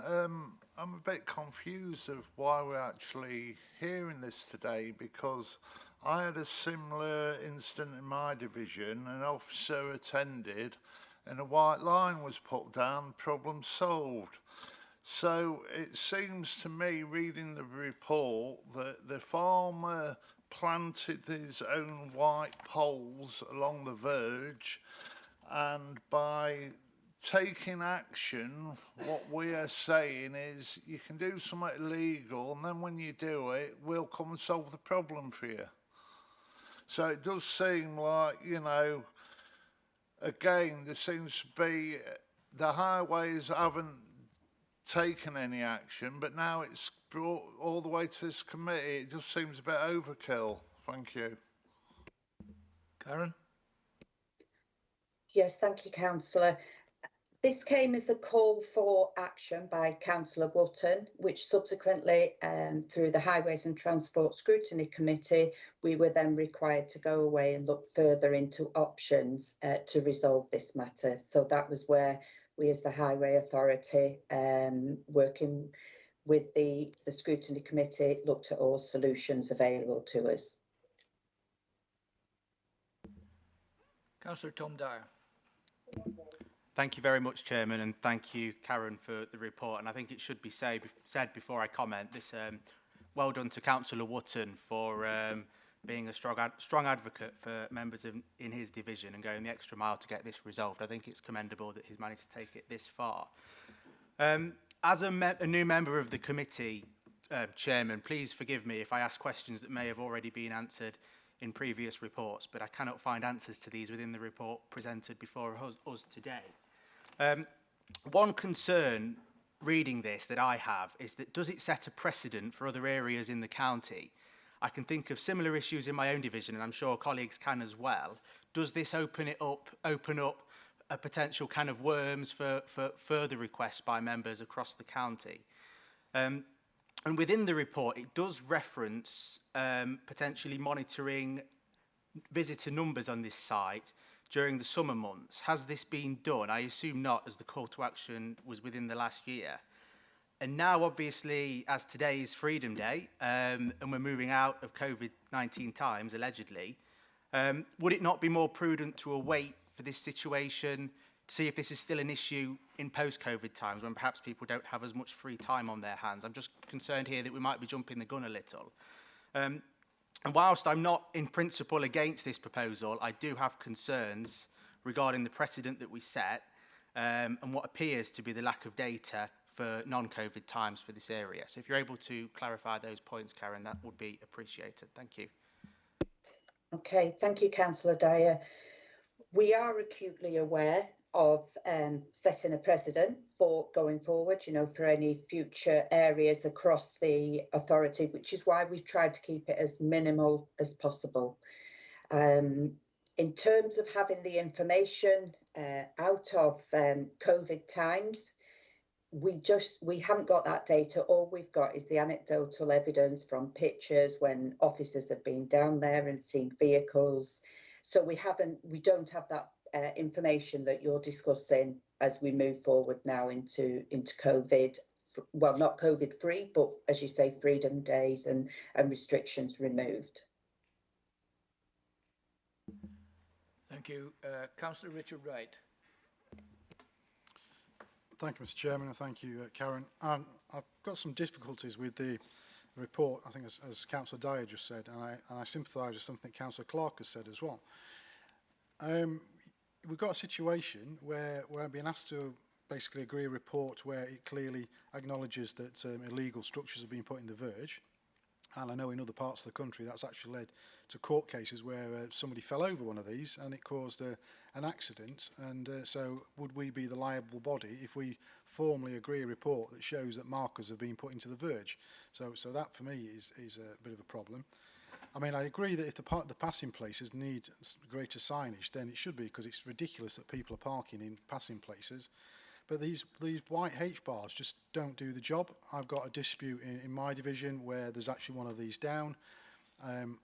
I'm a bit confused of why we're actually hearing this today, because I had a similar incident in my division. An officer attended and a white line was put down, problem solved. So it seems to me, reading the report, that the farmer planted his own white poles along the verge, and by taking action, what we are saying is you can do something illegal, and then when you do it, we'll come and solve the problem for you. So it does seem like, you know, again, there seems to be, the highways haven't taken any action, but now it's brought all the way to this committee. It just seems a bit overkill. Thank you. Karen? Yes, thank you, Councillor. This came as a call for action by Councillor Wotton, which subsequently, through the Highways and Transport Scrutiny Committee, we were then required to go away and look further into options to resolve this matter. So that was where we, as the Highway Authority, working with the Scrutiny Committee, looked at all solutions available to us. Councillor Tom Dyer. Thank you very much, Chairman, and thank you, Karen, for the report. And I think it should be said before I comment, this well done to Councillor Wotton for being a strong advocate for members in his division and going the extra mile to get this resolved. I think it's commendable that he's managed to take it this far. As a new member of the committee, Chairman, please forgive me if I ask questions that may have already been answered in previous reports, but I cannot find answers to these within the report presented before us today. One concern reading this that I have is that, does it set a precedent for other areas in the county? I can think of similar issues in my own division, and I'm sure colleagues can as well. Does this open up a potential can of worms for further requests by members across the county. And within the report, it does reference potentially monitoring visitor numbers on this site during the summer months. Has this been done? I assume not, as the call to action was within the last year. And now, obviously, as today is Freedom Day, and we're moving out of COVID-19 times, allegedly, would it not be more prudent to await for this situation to see if this is still an issue in post-COVID times when perhaps people don't have as much free time on their hands? I'm just concerned here that we might be jumping the gun a little. And whilst I'm not in principle against this proposal, I do have concerns regarding the precedent that we set and what appears to be the lack of data for non-COVID times for this area. So if you're able to clarify those points, Karen, that would be appreciated. Thank you. Okay, thank you, Councillor Dyer. We are acutely aware of setting a precedent for going forward, you know, for any future areas across the authority, which is why we've tried to keep it as minimal as possible. In terms of having the information out of COVID times, we haven't got that data. All we've got is the anecdotal evidence from pictures when officers have been down there and seen vehicles. So we don't have that information that you're discussing as we move forward now into COVID. Well, not COVID free, but as you say, freedom days and restrictions removed. Thank you. Councillor Richard Wright. Thank you, Mr. Chairman, and thank you, Karen. I've got some difficulties with the report, I think, as Councillor Dyer just said, and I sympathise with something Councillor Clark has said as well. We've got a situation where I'm being asked to basically agree a report where it clearly acknowledges that illegal structures have been put in the verge. And I know in other parts of the country that's actually led to court cases where somebody fell over one of these and it caused an accident. And so would we be the liable body if we formally agree a report that shows that markers have been put into the verge? So that for me is a bit of a problem. I mean, I agree that if the passing places need greater signage, then it should be, because it's ridiculous that people are parking in passing places. But these white H bars just don't do the job. I've got a dispute in my division where there's actually one of these down.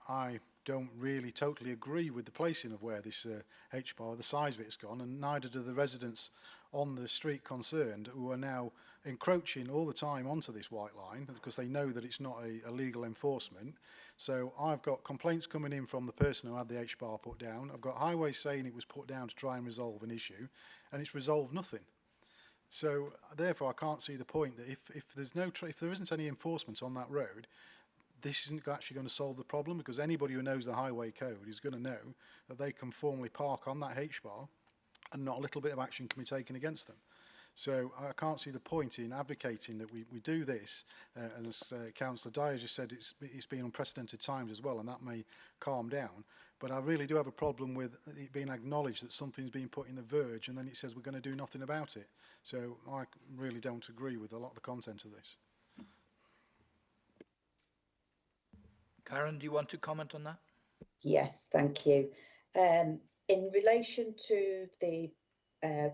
I don't really totally agree with the placing of where this H bar, the size of it's gone, and neither do the residents on the street concerned, who are now encroaching all the time onto this white line because they know that it's not a legal enforcement. So I've got complaints coming in from the person who had the H bar put down. I've got highways saying it was put down to try and resolve an issue, and it's resolved nothing. So therefore, I can't see the point that if there isn't any enforcement on that road, this isn't actually going to solve the problem, because anybody who knows the highway code is going to know that they can formally park on that H bar and not a little bit of action can be taken against them. So I can't see the point in advocating that we do this. And as Councillor Dyer just said, it's been unprecedented times as well, and that may calm down. But I really do have a problem with it being acknowledged that something's been put in the verge and then it says we're going to do nothing about it. So I really don't agree with a lot of the content of this. Karen, do you want to comment on that? Yes, thank you. In relation to the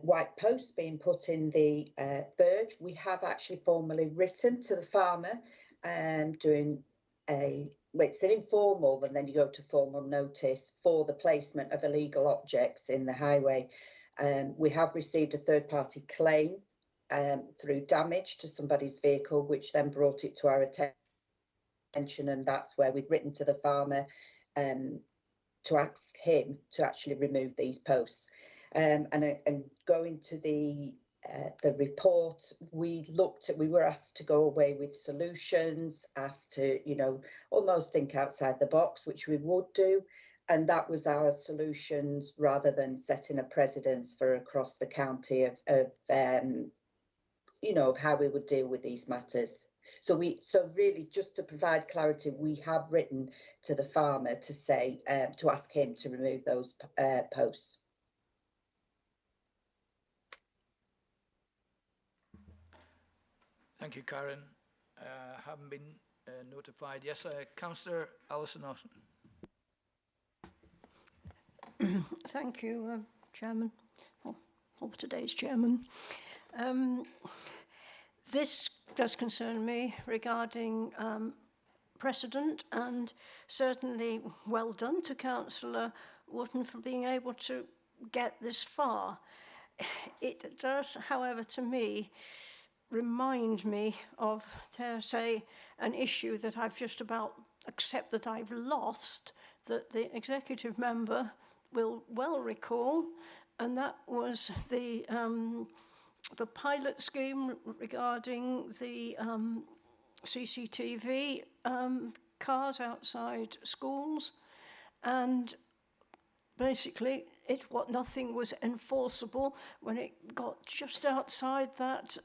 white posts being put in the verge, we have actually formally written to the farmer doing it's an informal, and then you go to formal notice for the placement of illegal objects in the highway. We have received a third-party claim through damage to somebody's vehicle, which then brought it to our attention, and that's where we've written to the farmer to ask him to actually remove these posts. And going to the report, we were asked to go away with solutions, asked to, almost think outside the box, which we would do. And that was our solutions, rather than setting a precedence for across the county of how we would deal with these matters. So really, just to provide clarity, we have written to the farmer to say, to ask him to remove those posts. Thank you, Karen. Haven't been notified. Yes, Councillor Alison Austin. Thank you, Chairman. Oh, or today's chairman. This does concern me regarding precedent, and certainly well done to Councillor Wotton for being able to get this far. It does, however, to me, remind me of, dare say, an issue that I've just about accept that I've lost, that the executive member will well recall, and that was the pilot scheme regarding the CCTV cars outside schools, and basically nothing was enforceable when it got just outside that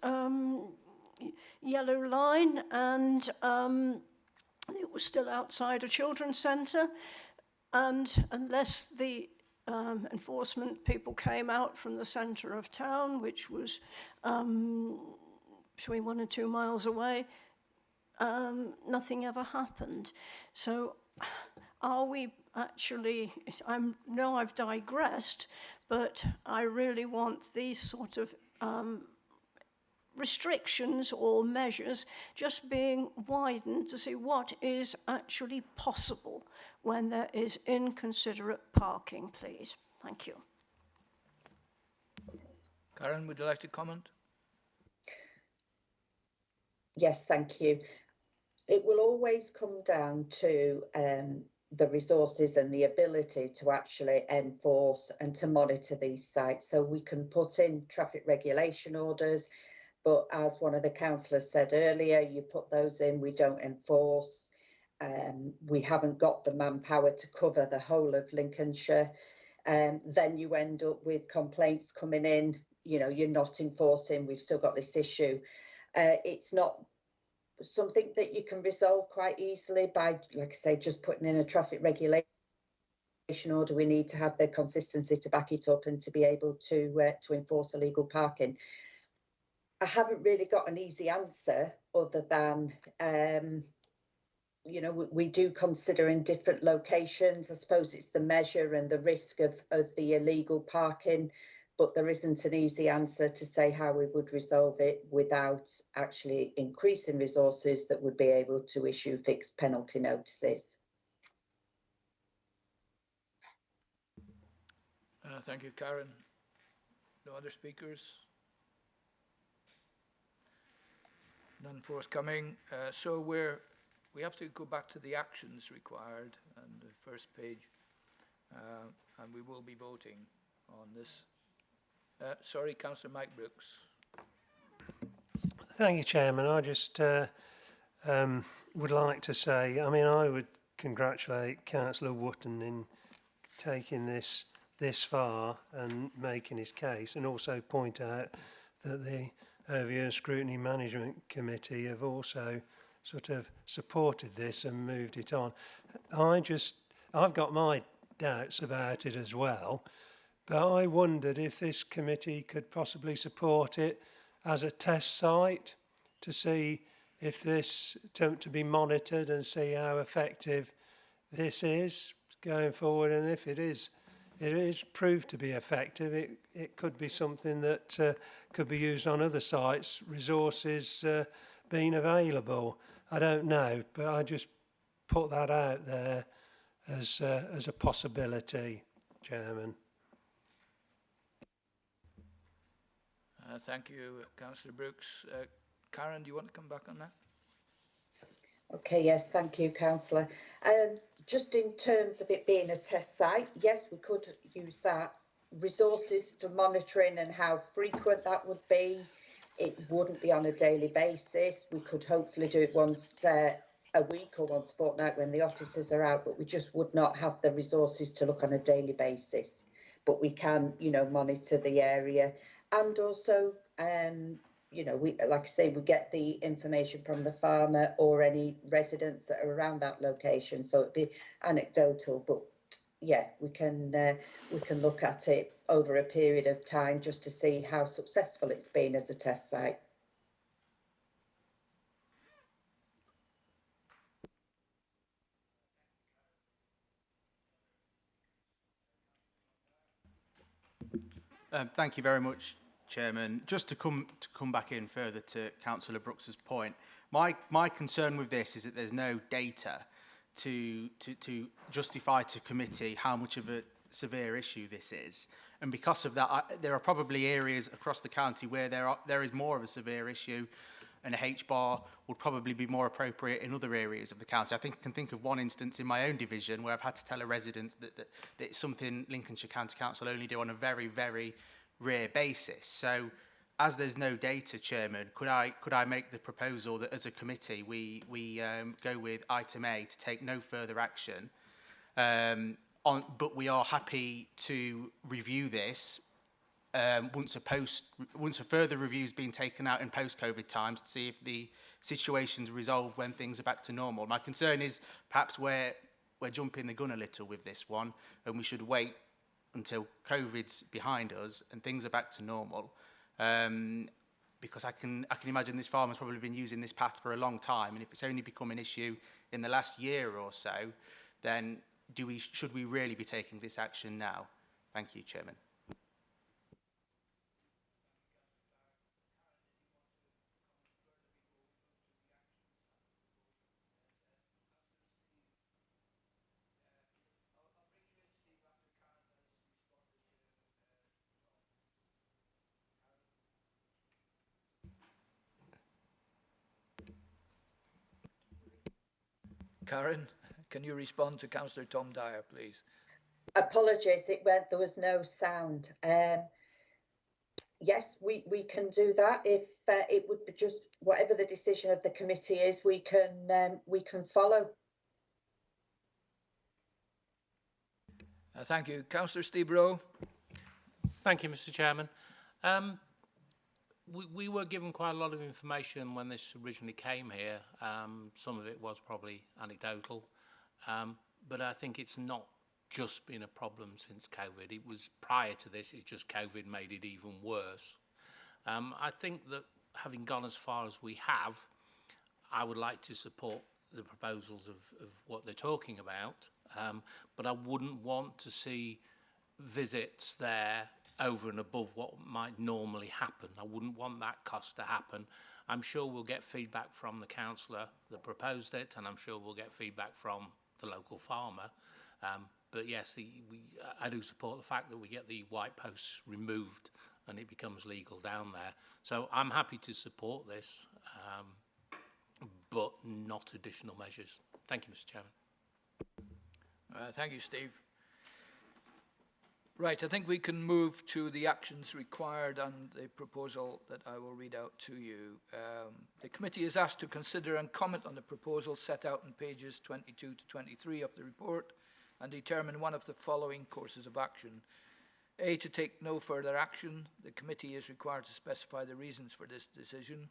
yellow line, and it was still outside a children's centre, and unless the enforcement people came out from the centre of town, which was between 1 and 2 miles away, nothing ever happened. So are we actually, no, I've digressed, but I really want these sort of restrictions or measures just being widened to see what is actually possible when there is inconsiderate parking, please. Thank you. Karen, would you like to comment? Yes, thank you. It will always come down to the resources and the ability to actually enforce and to monitor these sites. So we can put in traffic regulation orders, but as one of the councillors said earlier, you put those in, we don't enforce. We haven't got the manpower to cover the whole of Lincolnshire. Then you end up with complaints coming in, you know, you're not enforcing, we've still got this issue. It's not something that you can resolve quite easily by, like I say, just putting in a traffic regulation order. We need to have the consistency to back it up and to be able to enforce illegal parking. I haven't really got an easy answer other than, you know, we do consider in different locations. I suppose it's the measure and the risk of the illegal parking, but there isn't an easy answer to say how we would resolve it without actually increasing resources that would be able to issue fixed penalty notices. Thank you, Karen. No other speakers? None forthcoming. So we have to go back to the actions required and the first page, and we will be voting on this. Sorry, Councillor Mike Brooks. Thank you, Chairman. I just would like to say, I mean, I would congratulate Councillor Wotton in taking this far and making his case, and also point out that the Overview and Scrutiny Management Committee have also sort of supported this and moved it on. I've got my doubts about it as well, but I wondered if this committee could possibly support it as a test site to see if this, to be monitored and see how effective this is going forward, and if it is proved to be effective, it could be something that could be used on other sites, resources being available. I don't know, but I just put that out there as a possibility, Chairman. Thank you, Councillor Brooks. Karen, do you want to come back on that? Okay, yes, thank you, Councillor. Just in terms of it being a test site, yes, we could use that. Resources for monitoring and how frequent that would be, it wouldn't be on a daily basis. We could hopefully do it once a week or once a fortnight when the officers are out, but we just would not have the resources to look on a daily basis. But we can, you know, monitor the area, and also, you know, we, like I say, we get the information from the farmer or any residents that are around that location. So it'd be anecdotal, but yeah, we can look at it over a period of time just to see how successful it's been as a test site. Thank you very much, Chairman. Just to come back in further to Councillor Brooks's point, my concern with this is that there's no data to justify to committee how much of a severe issue this is, and because of that, there are probably areas across the county where there is more of a severe issue, and a H-bar would probably be more appropriate in other areas of the county. I can think of one instance in my own division where I've had to tell a resident that it's something Lincolnshire County Council only do on a very, very rare basis. So, as there's no data, Chairman, could I make the proposal that as a committee we go with item A to take no further action, but we are happy to review this once a further review's been taken out in post-COVID times to see if the situation's resolved when things are back to normal. My concern is perhaps we're jumping the gun a little with this one, and we should wait until COVID's behind us and things are back to normal. Because I can imagine this farmer's probably been using this path for a long time, and if it's only become an issue in the last year or so, then should we really be taking this action now? Thank you, Chairman. Karen, can you respond to Councillor Tom Dyer, please? Apologies, there was no sound. Yes, we can do that. If it would be just whatever the decision of the committee is, we can follow. Thank you. Councillor Steve Rowe. Thank you, Mr. Chairman. We were given quite a lot of information when this originally came here. Some of it was probably anecdotal, but I think it's not just been a problem since COVID. It was prior to this, it's just COVID made it even worse. I think that having gone as far as we have, I would like to support the proposals of what they're talking about, but I wouldn't want to see visits there over and above what might normally happen. I wouldn't want that cost to happen. I'm sure we'll get feedback from the councillor that proposed it, and I'm sure we'll get feedback from the local farmer. But yes, I do support the fact that we get the white posts removed and it becomes legal down there. So I'm happy to support this, but not additional measures. Thank you, Mr. Chairman. Thank you, Steve. Right, I think we can move to the actions required and the proposal that I will read out to you. The committee is asked to consider and comment on the proposal set out in pages 22 to 23 of the report and determine one of the following courses of action. A, to take no further action. The committee is required to specify the reasons for this decision.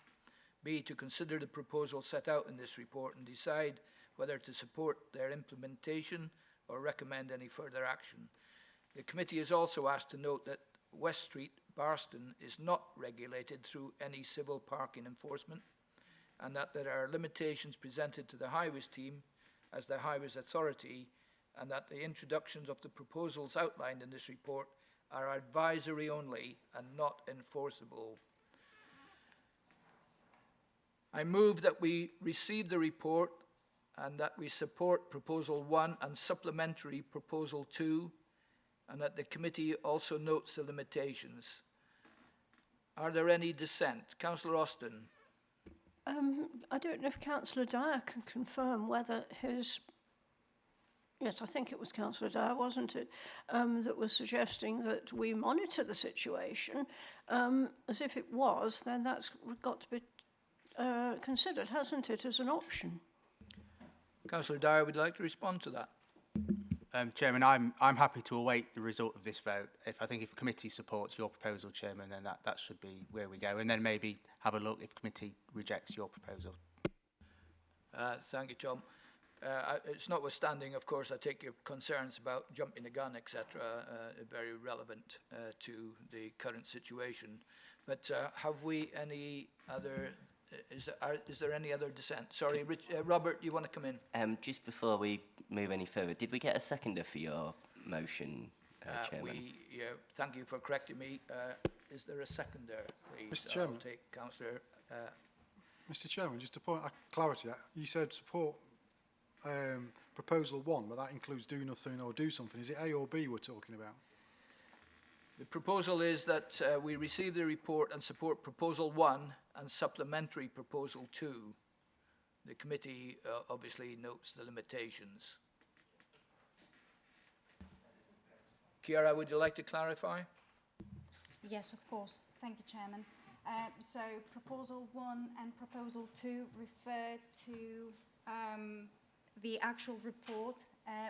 B, to consider the proposal set out in this report and decide whether to support their implementation or recommend any further action. The committee is also asked to note that West Street, Barston, is not regulated through any civil parking enforcement, and that there are limitations presented to the Highways team as the Highways Authority, and that the introductions of the proposals outlined in this report are advisory only and not enforceable. I move that we receive the report and that we support Proposal 1 and Supplementary Proposal 2, and that the committee also notes the limitations. Are there any dissent? Councillor Austin. I don't know if Councillor Dyer can confirm whether his... Yes, I think it was Councillor Dyer, wasn't it, that was suggesting that we monitor the situation. As if it was, then that's got to be considered, hasn't it, as an option? Councillor Dyer would like to respond to that. Chairman, I'm happy to await the result of this vote. I think if committee supports your proposal, Chairman, then that should be where we go, and then maybe have a look if committee rejects your proposal. Thank you, Tom. It's notwithstanding, of course, I take your concerns about jumping the gun, etc., very relevant to the current situation. But have we any other? Is there any other dissent? Sorry, Robert, you want to come in? Just before we move any further, did we get a seconder for your motion, Chairman. Thank you for correcting me. Is there a seconder, please? Mr. Chairman. I'll take Councillor. Mr. Chairman, just to point out clarity, you said support proposal 1, but that includes do nothing or do something. Is it A or B we're talking about? The proposal is that we receive the report and support proposal 1 and supplementary proposal 2. The committee obviously notes the limitations. Ciara, would you like to clarify? Yes, of course. Thank you, Chairman. So proposal 1 and proposal 2 refer to the actual report.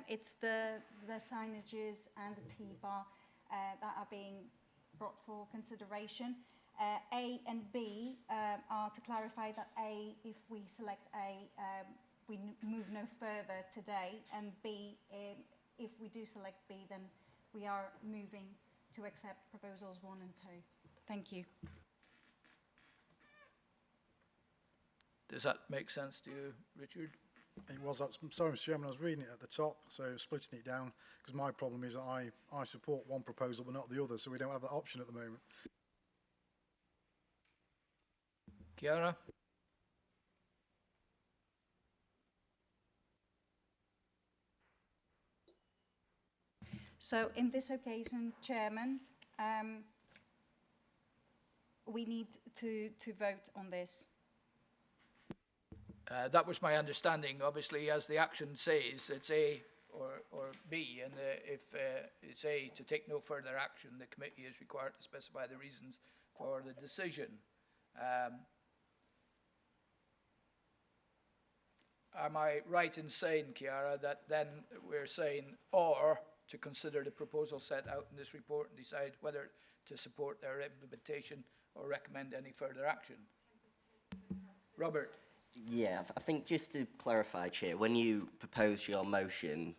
It's the signages and the T-bar that are being brought for consideration. A and B are to clarify that A, if we select A, we move no further today, and B, if we do select B, then we are moving to accept proposals 1 and 2. Thank you. Does that make sense to you, Richard? It was. I'm sorry, Mr. Chairman, I was reading it at the top, so splitting it down, because my problem is that I support one proposal but not the other, so we don't have that option at the moment. Ciara? So in this occasion, Chairman, we need to vote on this. That was my understanding. Obviously, as the action says, it's A or B, and if it's A, to take no further action, the committee is required to specify the reasons for the decision. Am I right in saying, Ciara, that then we're saying or to consider the proposal set out in this report and decide whether to support their implementation or recommend any further action? Robert? Yeah, I think just to clarify, Chair, when you proposed your motion,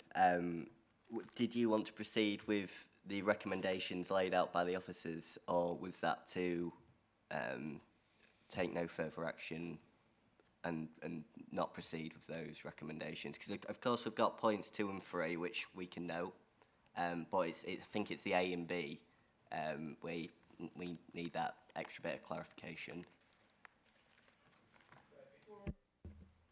did you want to proceed with the recommendations laid out by the officers, or was that to take no further action and not proceed with those recommendations? Because of course we've got points 2 and 3 which we can note, but I think it's the A and B where we need that extra bit of clarification.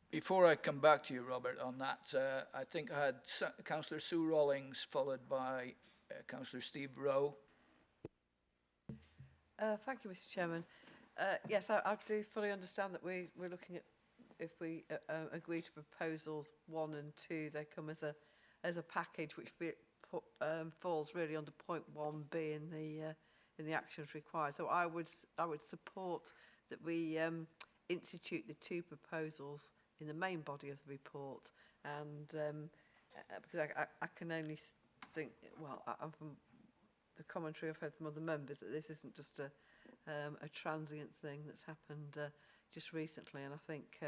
Before I come back to you, Robert, on that, I think I had Councillor Sue Rawlings followed by Councillor Steve Rowe. Thank you, Mr. Chairman. Yes, I do fully understand that we're looking at, if we agree to proposals 1 and 2, they come as a package which falls really under point 1B in the actions required. So I would support that we institute the 2 proposals in the main body of the report, and because I can only think, well, from the commentary I've heard from other members, that this isn't just a transient thing that's happened just recently, and I think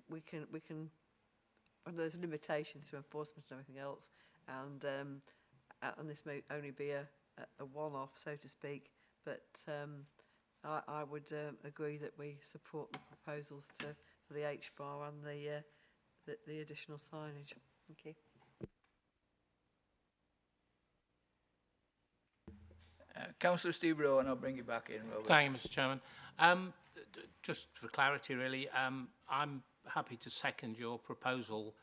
we can there's limitations to enforcement and everything else, and this may only be a one-off, so to speak, but I would agree that we support the proposals for the H-bar and the additional signage. Thank you. Councillor Steve Rowe, and I'll bring you back in, Robert. Thank you, Mr. Chairman. Just for clarity, really, I'm happy to second your proposal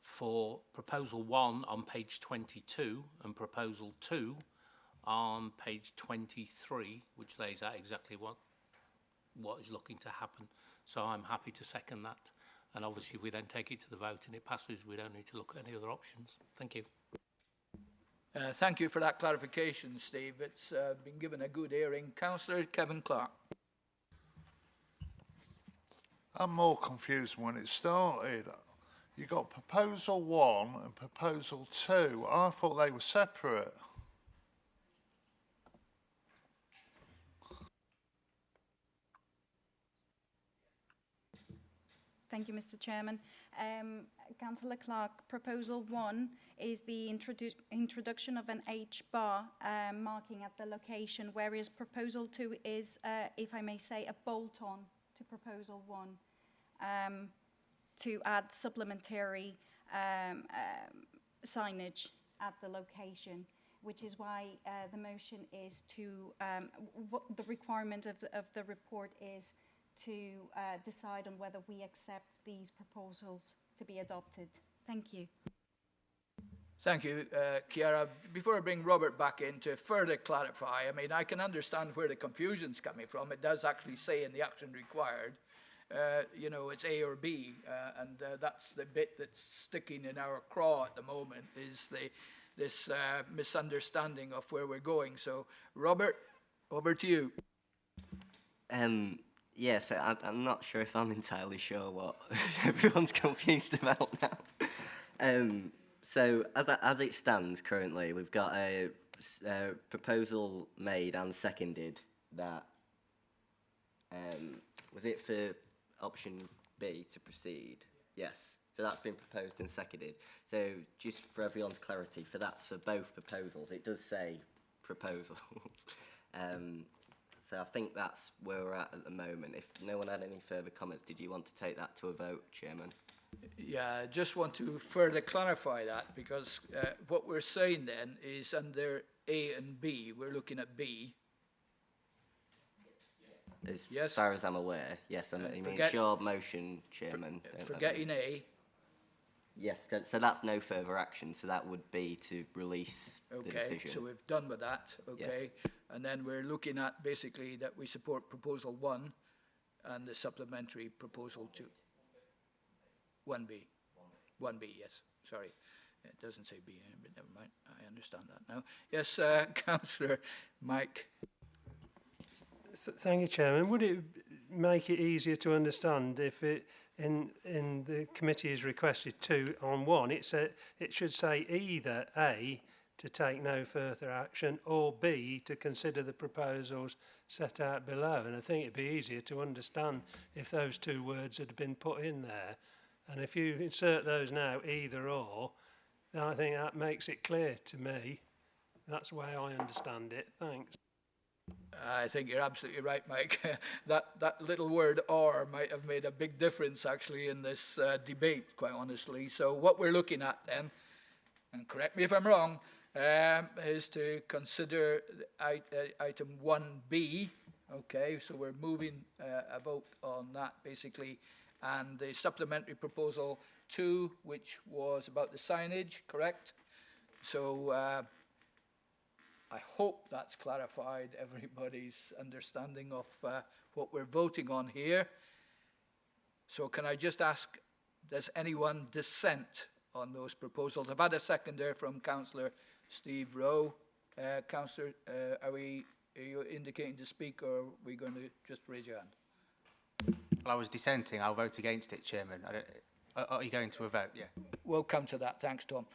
for proposal 1 on page 22 and proposal 2 on page 23, which lays out exactly what is looking to happen. So I'm happy to second that. And obviously, if we then take it to the vote and it passes, we don't need to look at any other options. Thank you. Thank you for that clarification, Steve. It's been given a good hearing. Councillor Kevin Clark. I'm more confused when it started. You got proposal 1 and proposal 2. I thought they were separate. Thank you, Mr. Chairman. Councillor Clark, proposal 1 is the introduction of an H-bar marking at the location, whereas proposal 2 is, if I may say, a bolt-on to proposal 1 to add supplementary signage at the location, which is why the motion is to, what the requirement of the report is to decide on whether we accept these proposals to be adopted. Thank you. Thank you, Chiara. Before I bring Robert back in to further clarify, I mean, I can understand where the confusion's coming from. It does actually say in the action required, you know, it's A or B, and that's the bit that's sticking in our craw at the moment, is this misunderstanding of where we're going. So, Robert, over to you. Yes, I'm not sure if I'm entirely sure what everyone's confused about now. So, as it stands currently, we've got a proposal made and seconded that, was it for option B to proceed? Yes. So that's been proposed and seconded. So just for everyone's clarity, that's for both proposals. It does say proposals. So I think that's where we're at the moment. If no one had any further comments, did you want to take that to a vote, Chairman? Yeah, I just want to further clarify that, because what we're saying then is under A and B, we're looking at B. As far as I'm aware, yes. I mean, it's your motion, Chairman. Forgetting A. Yes, so that's no further action, so that would be to release the decision. Okay, so we've done with that, okay. Yes. And then we're looking at basically that we support proposal 1 and the supplementary proposal 2. 1B. 1B, yes, sorry. It doesn't say B, but never mind, I understand that now. Yes, Councillor Mike. Thank you, Chairman. Would it make it easier to understand if it in the committee is requested 2 on 1, it should say either A, to take no further action, or B, to consider the proposals set out below. And I think it'd be easier to understand if those 2 words had been put in there. And if you insert those now, either or, then I think that makes it clear to me. That's the way I understand it. Thanks. I think you're absolutely right, Mike. that little word "or" might have made a big difference, actually, in this debate, quite honestly. So what we're looking at then, and correct me if I'm wrong, is to consider item 1B. Okay, so we're moving a vote on that, basically, and the supplementary proposal 2, which was about the signage, correct? So I hope that's clarified everybody's understanding of what we're voting on here. So can I just ask, does anyone dissent on those proposals? I've had a seconder from Councillor Steve Rowe. Councillor, are you indicating to speak, or are we going to just raise your hand? Well, I was dissenting. I'll vote against it, Chairman. Are you going to a vote? Yeah. We'll come to that. Thanks, Tom.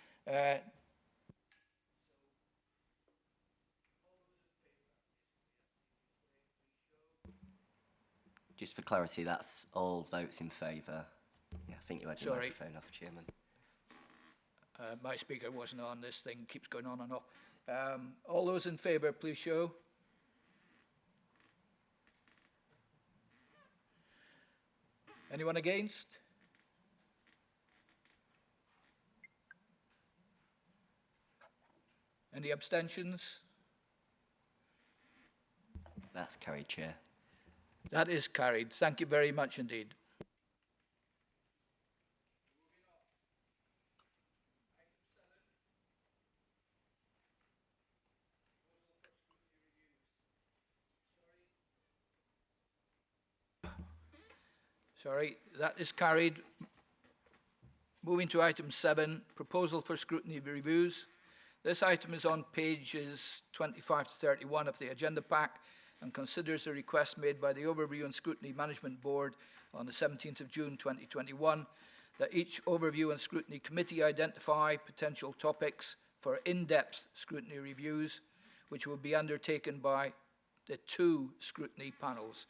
Just for clarity, that's all votes in favour. Yeah, I think you had your microphone off, Chairman. My speaker wasn't on. This thing keeps going on and off. All those in favour, please show. Anyone against? Any abstentions? That's carried, Chair. That is carried. Thank you very much indeed. Sorry, that is carried. Moving to item 7, proposal for scrutiny reviews. This item is on pages 25 to 31 of the agenda pack and considers a request made by the Overview and Scrutiny Management Board on the 17th of June 2021 that each Overview and Scrutiny Committee identify potential topics for in-depth scrutiny reviews, which will be undertaken by the 2 scrutiny panels.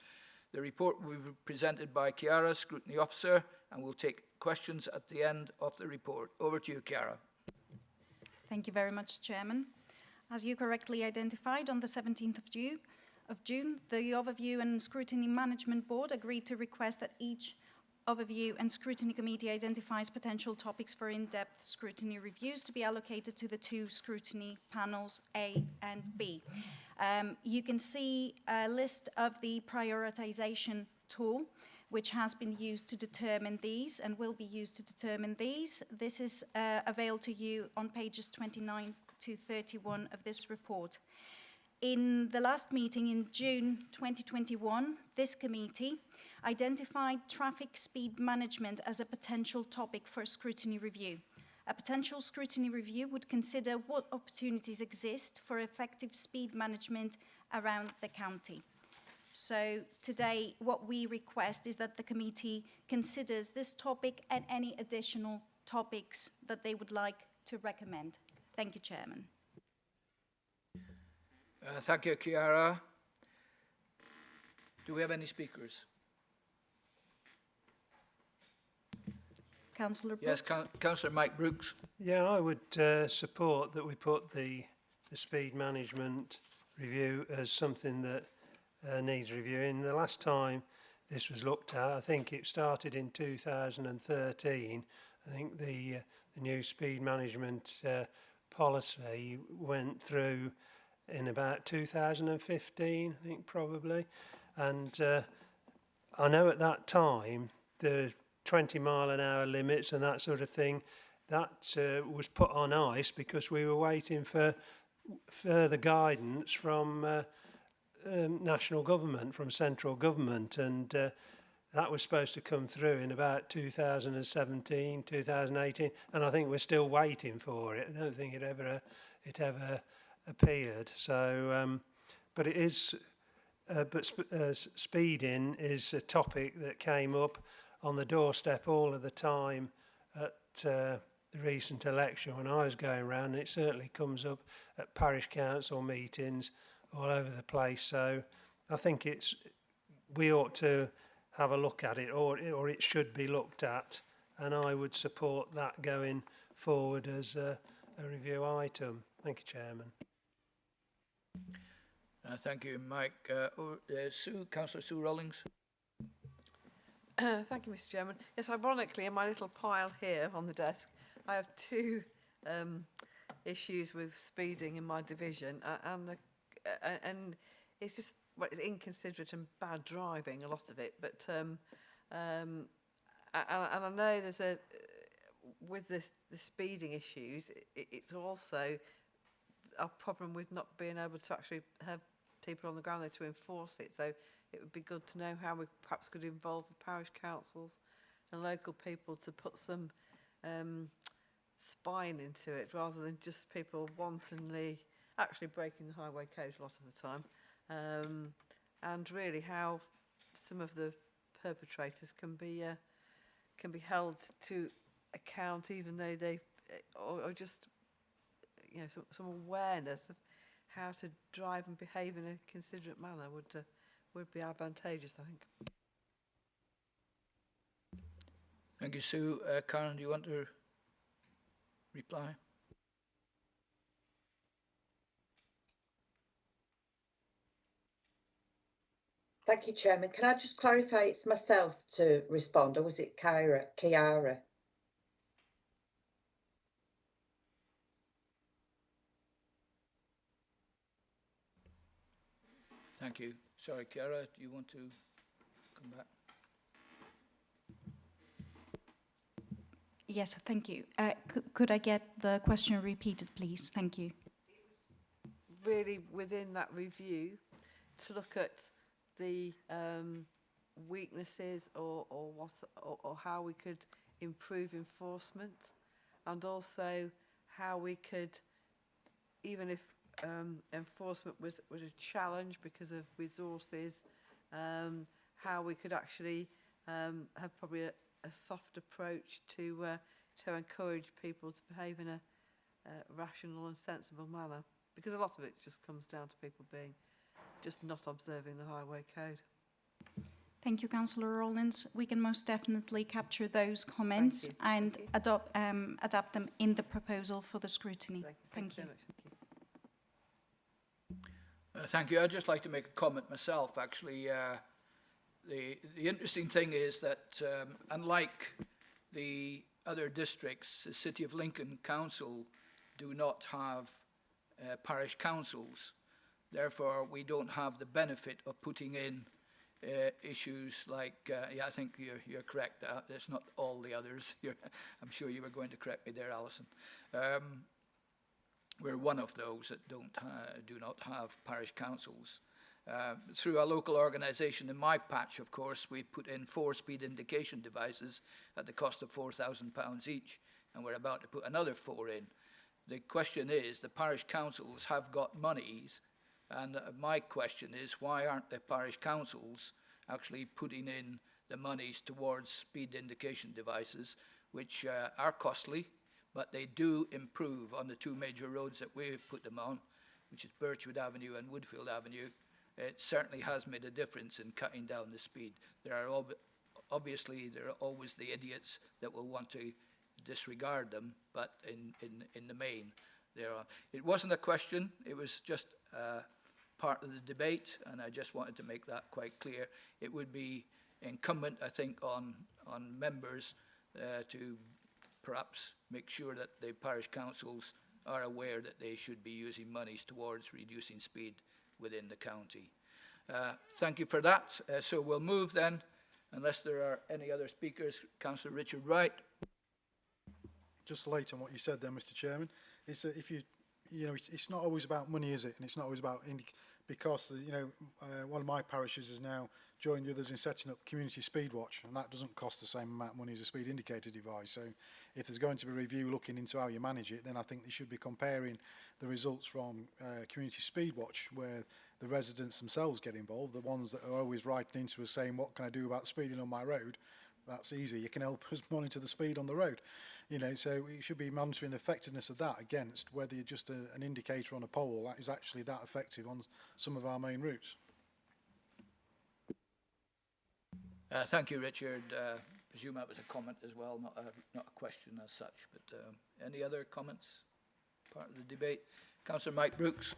The report will be presented by Chiara, Scrutiny Officer, and we'll take questions at the end of the report. Over to you, Chiara. Thank you very much, Chairman. As you correctly identified, on the 17th of June, the Overview and Scrutiny Management Board agreed to request that each overview, and Scrutiny Committee identifies potential topics for in-depth scrutiny reviews to be allocated to the 2 scrutiny panels, A and B. You can see a list of the prioritization tool, which has been used to determine these and will be used to determine these. This is available to you on pages 29 to 31 of this report. In the last meeting in June 2021, this committee identified traffic speed management as a potential topic for a scrutiny review. A potential scrutiny review would consider what opportunities exist for effective speed management around the county. So today, what we request is that the committee considers this topic and any additional topics that they would like to recommend. Thank you, Chairman. Thank you, Chiara. Do we have any speakers? Councillor Brooks. Yes, Councillor Mike Brooks. Yeah, I would support that we put the speed management review as something that needs reviewing. The last time this was looked at, I think it started in 2013. I think the new speed management policy went through in about 2015, I think probably. And I know at that time the 20-mile-an-hour limits and that sort of thing, that was put on ice because we were waiting for further guidance from national government, from central government, and that was supposed to come through in about 2017, 2018, and I think we're still waiting for it. I don't think it ever appeared. So, but it is, speeding is a topic that came up on the doorstep all of the time at the recent election when I was going around. It certainly comes up at parish council meetings all over the place. So I think we ought to have a look at it, or it should be looked at, and I would support that going forward as a review item. Thank you, Chairman. Thank you, Mike. Councillor Sue Rawlings. Thank you, Mr. Chairman. Yes, ironically, in my little pile here on the desk, I have 2 issues with speeding in my division, and it's just, well, it's inconsiderate and bad driving, a lot of it. But and I know there's with the speeding issues, it's also a problem with not being able to actually have people on the ground there to enforce it. So it would be good to know how we perhaps could involve the parish councils and local people to put some spine into it, rather than just people wantonly actually breaking the highway code a lot of the time, and really how some of the perpetrators can be held to account, even though they or just, you know, some awareness of how to drive and behave in a considerate manner would be advantageous, I think. Thank you, Sue. Karen, do you want to reply? Thank you, Chairman. Can I just clarify it's myself to respond, or was it Chiara? Thank you. Sorry, Chiara, do you want to come back? Yes, thank you. Could I get the question repeated, please? Thank you. Really, within that review, to look at the weaknesses or how we could improve enforcement, and also how we could, even if enforcement was a challenge because of resources, how we could actually have probably a soft approach to encourage people to behave in a rational and sensible manner, because a lot of it just comes down to people being just not observing the highway code. Thank you, Councillor Rawlins. We can most definitely capture those comments and adapt them in the proposal for the scrutiny. Thank you. Thank you. I'd just like to make a comment myself, actually. The interesting thing is that unlike the other districts, the City of Lincoln Council do not have parish councils. Therefore, we don't have the benefit of putting in issues like, yeah, I think you're correct. It's not all the others. I'm sure you were going to correct me there, Alison. We're one of those that do not have parish councils. Through a local organisation in my patch, of course, we put in 4 speed indication devices at the cost of £4,000 each, and we're about to put another 4 in. The question is, the parish councils have got monies, and my question is, why aren't the parish councils actually putting in the monies towards speed indication devices, which are costly, but they do improve on the 2 major roads that we've put them on, which is Birchwood Avenue and Woodfield Avenue. It certainly has made a difference in cutting down the speed. There are obviously there are always the idiots that will want to disregard them, but in the main, there are. It wasn't a question; it was just part of the debate, and I just wanted to make that quite clear. It would be incumbent, I think, on members to perhaps make sure that the parish councils are aware that they should be using monies towards reducing speed within the county. Thank you for that. So we'll move then, unless there are any other speakers. Councillor Richard Wright. Just late on what you said there, Mr. Chairman, is that if it's not always about money, is it? And it's not always about because one of my parishes has now joined the others in setting up community speed watch, and that doesn't cost the same amount of money as a speed indicator device. So if there's going to be a review looking into how you manage it, then I think they should be comparing the results from community speed watch, where the residents themselves get involved, the ones that are always writing into us saying, what can I do about speeding on my road? That's easy. You can help us monitor the speed on the road. So we should be monitoring the effectiveness of that against whether you're just an indicator on a pole that is actually that effective on some of our main routes. Thank you, Richard. I presume that was a comment as well, not a question as such. But any other comments? Part of the debate. Councillor Mike Brooks.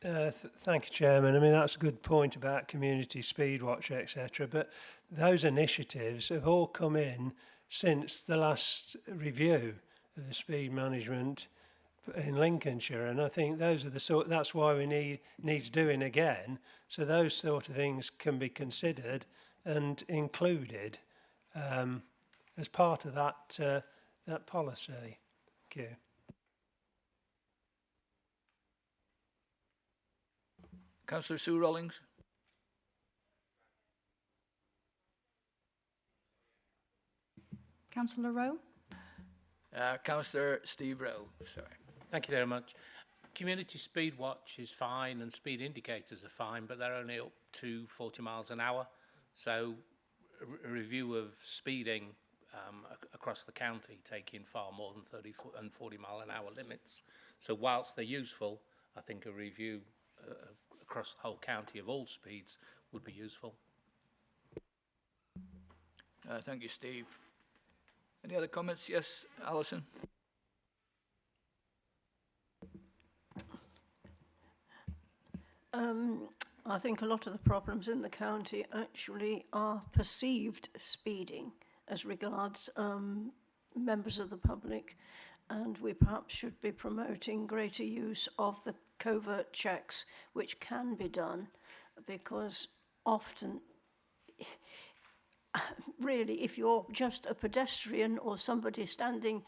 Thank you, Chairman. I mean, that's a good point about community speed watch, etc. But those initiatives have all come in since the last review of the speed management in Lincolnshire, and I think those are the that's why we needs doing again, so those sort of things can be considered and included as part of that policy. Thank you. Councillor Sue Rawlings. Councillor Rowe. Councillor Steve Rowe, sorry. Thank you very much. Community speed watch is fine and speed indicators are fine, but they're only up to 40 miles an hour. So a review of speeding across the county taking far more than 30 and 40 mile an hour limits. So whilst they're useful, I think a review across the whole county of all speeds would be useful. Thank you, Steve. Any other comments? Yes, Alison. I think a lot of the problems in the county actually are perceived speeding as regards members of the public, and we perhaps should be promoting greater use of the covert checks, which can be done, because often really, if you're just a pedestrian or somebody standing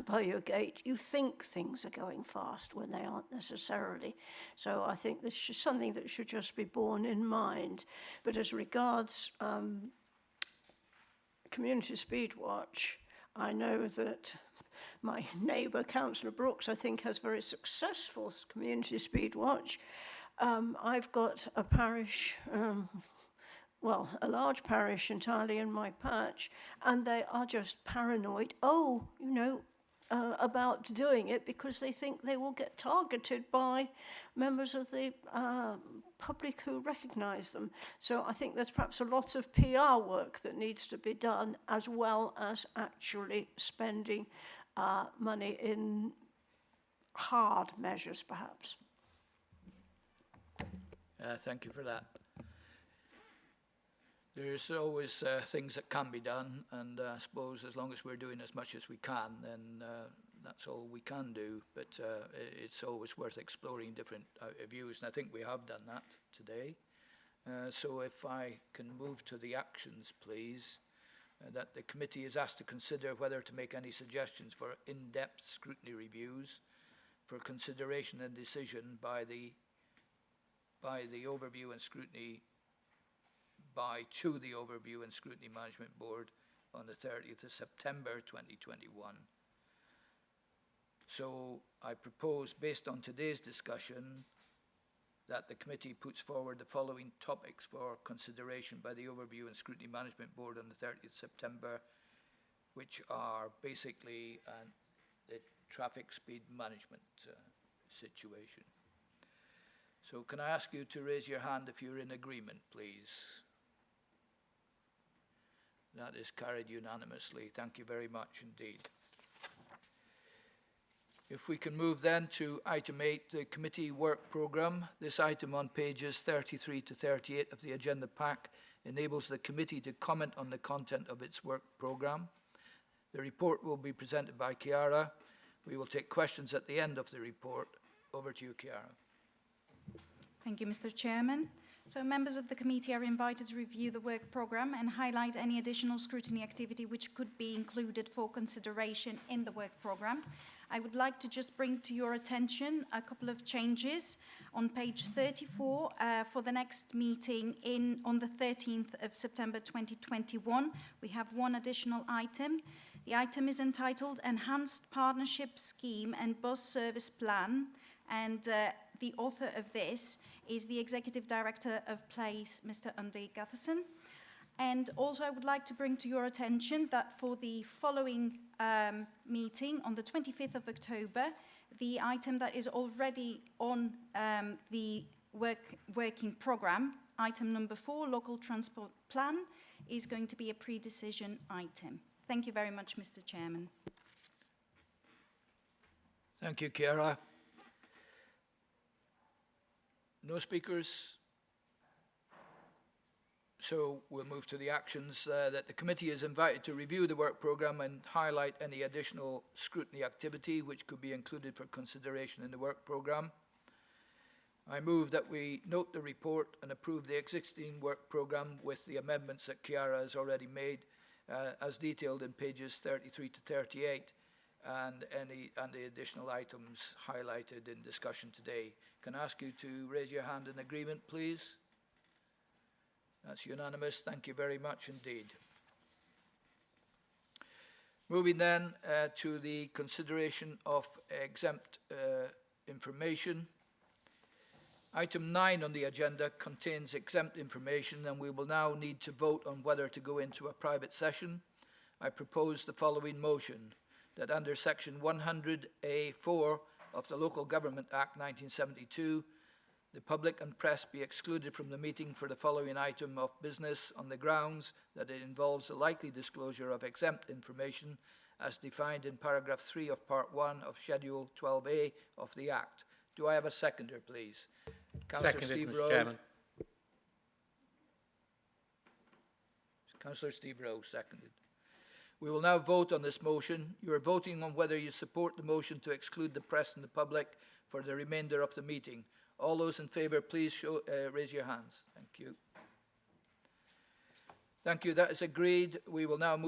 by your gate, you think things are going fast when they aren't necessarily. So I think this is something that should just be borne in mind. But as regards community speed watch, I know that my neighbour, Councillor Brooks, I think has very successful community speed watch. I've got a parish, well, a large parish entirely in my patch, and they are just paranoid, about doing it because they think they will get targeted by members of the public who recognise them. So I think there's perhaps a lot of PR work that needs to be done, as well as actually spending money in hard measures, perhaps. Thank you for that. There's always things that can be done, and I suppose as long as we're doing as much as we can, then that's all we can do. But it's always worth exploring different views, and I think we have done that today. So if I can move to the actions, please. That the committee is asked to consider whether to make any suggestions for in-depth scrutiny reviews for consideration and decision by the Overview and Scrutiny to the Overview and Scrutiny Management Board on the 30th of September 2021. So I propose, based on today's discussion, that the committee puts forward the following topics for consideration by the Overview and Scrutiny Management Board on the 30th of September, which are basically the traffic speed management situation. So can I ask you to raise your hand if you're in agreement, please? That is carried unanimously. Thank you very much indeed. If we can move then to item 8, the committee work programme. This item on pages 33 to 38 of the agenda pack enables the committee to comment on the content of its work programme. The report will be presented by Chiara. We will take questions at the end of the report. Over to you, Chiara. Thank you, Mr. Chairman. So members of the committee are invited to review the work programme and highlight any additional scrutiny activity which could be included for consideration in the work programme. I would like to just bring to your attention a couple of changes on page 34 for the next meeting on the 13th of September 2021. We have one additional item. The item is entitled Enhanced Partnership Scheme and Bus Service Plan, and the author of this is the Executive Director of PLACE, Mr. Andy Gutherson. And also I would like to bring to your attention that for the following meeting on the 25th of October, the item that is already on the working programme, item number 4, Local Transport Plan, is going to be a pre-decision item. Thank you very much, Mr. Chairman. Thank you, Chiara. No speakers? So we'll move to the actions that the committee is invited to review the work programme and highlight any additional scrutiny activity which could be included for consideration in the work programme. I move that we note the report and approve the existing work programme with the amendments that Chiara has already made as detailed in pages 33 to 38 and the additional items highlighted in discussion today. Can I ask you to raise your hand in agreement, please? That's unanimous. Thank you very much indeed. Moving then to the consideration of exempt information. Item 9 on the agenda contains exempt information, and we will now need to vote on whether to go into a private session. I propose the following motion, that under section 100A4 of the Local Government Act 1972, the public and press be excluded from the meeting for the following item of business on the grounds that it involves a likely disclosure of exempt information as defined in paragraph 3 of part 1 of schedule 12A of the Act. Do I have a seconder, please? Councillor Steve Mr. Rowe. Chairman. Councillor Steve Rowe, seconded. We will now vote on this motion. You are voting on whether you support the motion to exclude the press and the public for the remainder of the meeting. All those in favour, please raise your hands. Thank you. Thank you. That is agreed. We will now move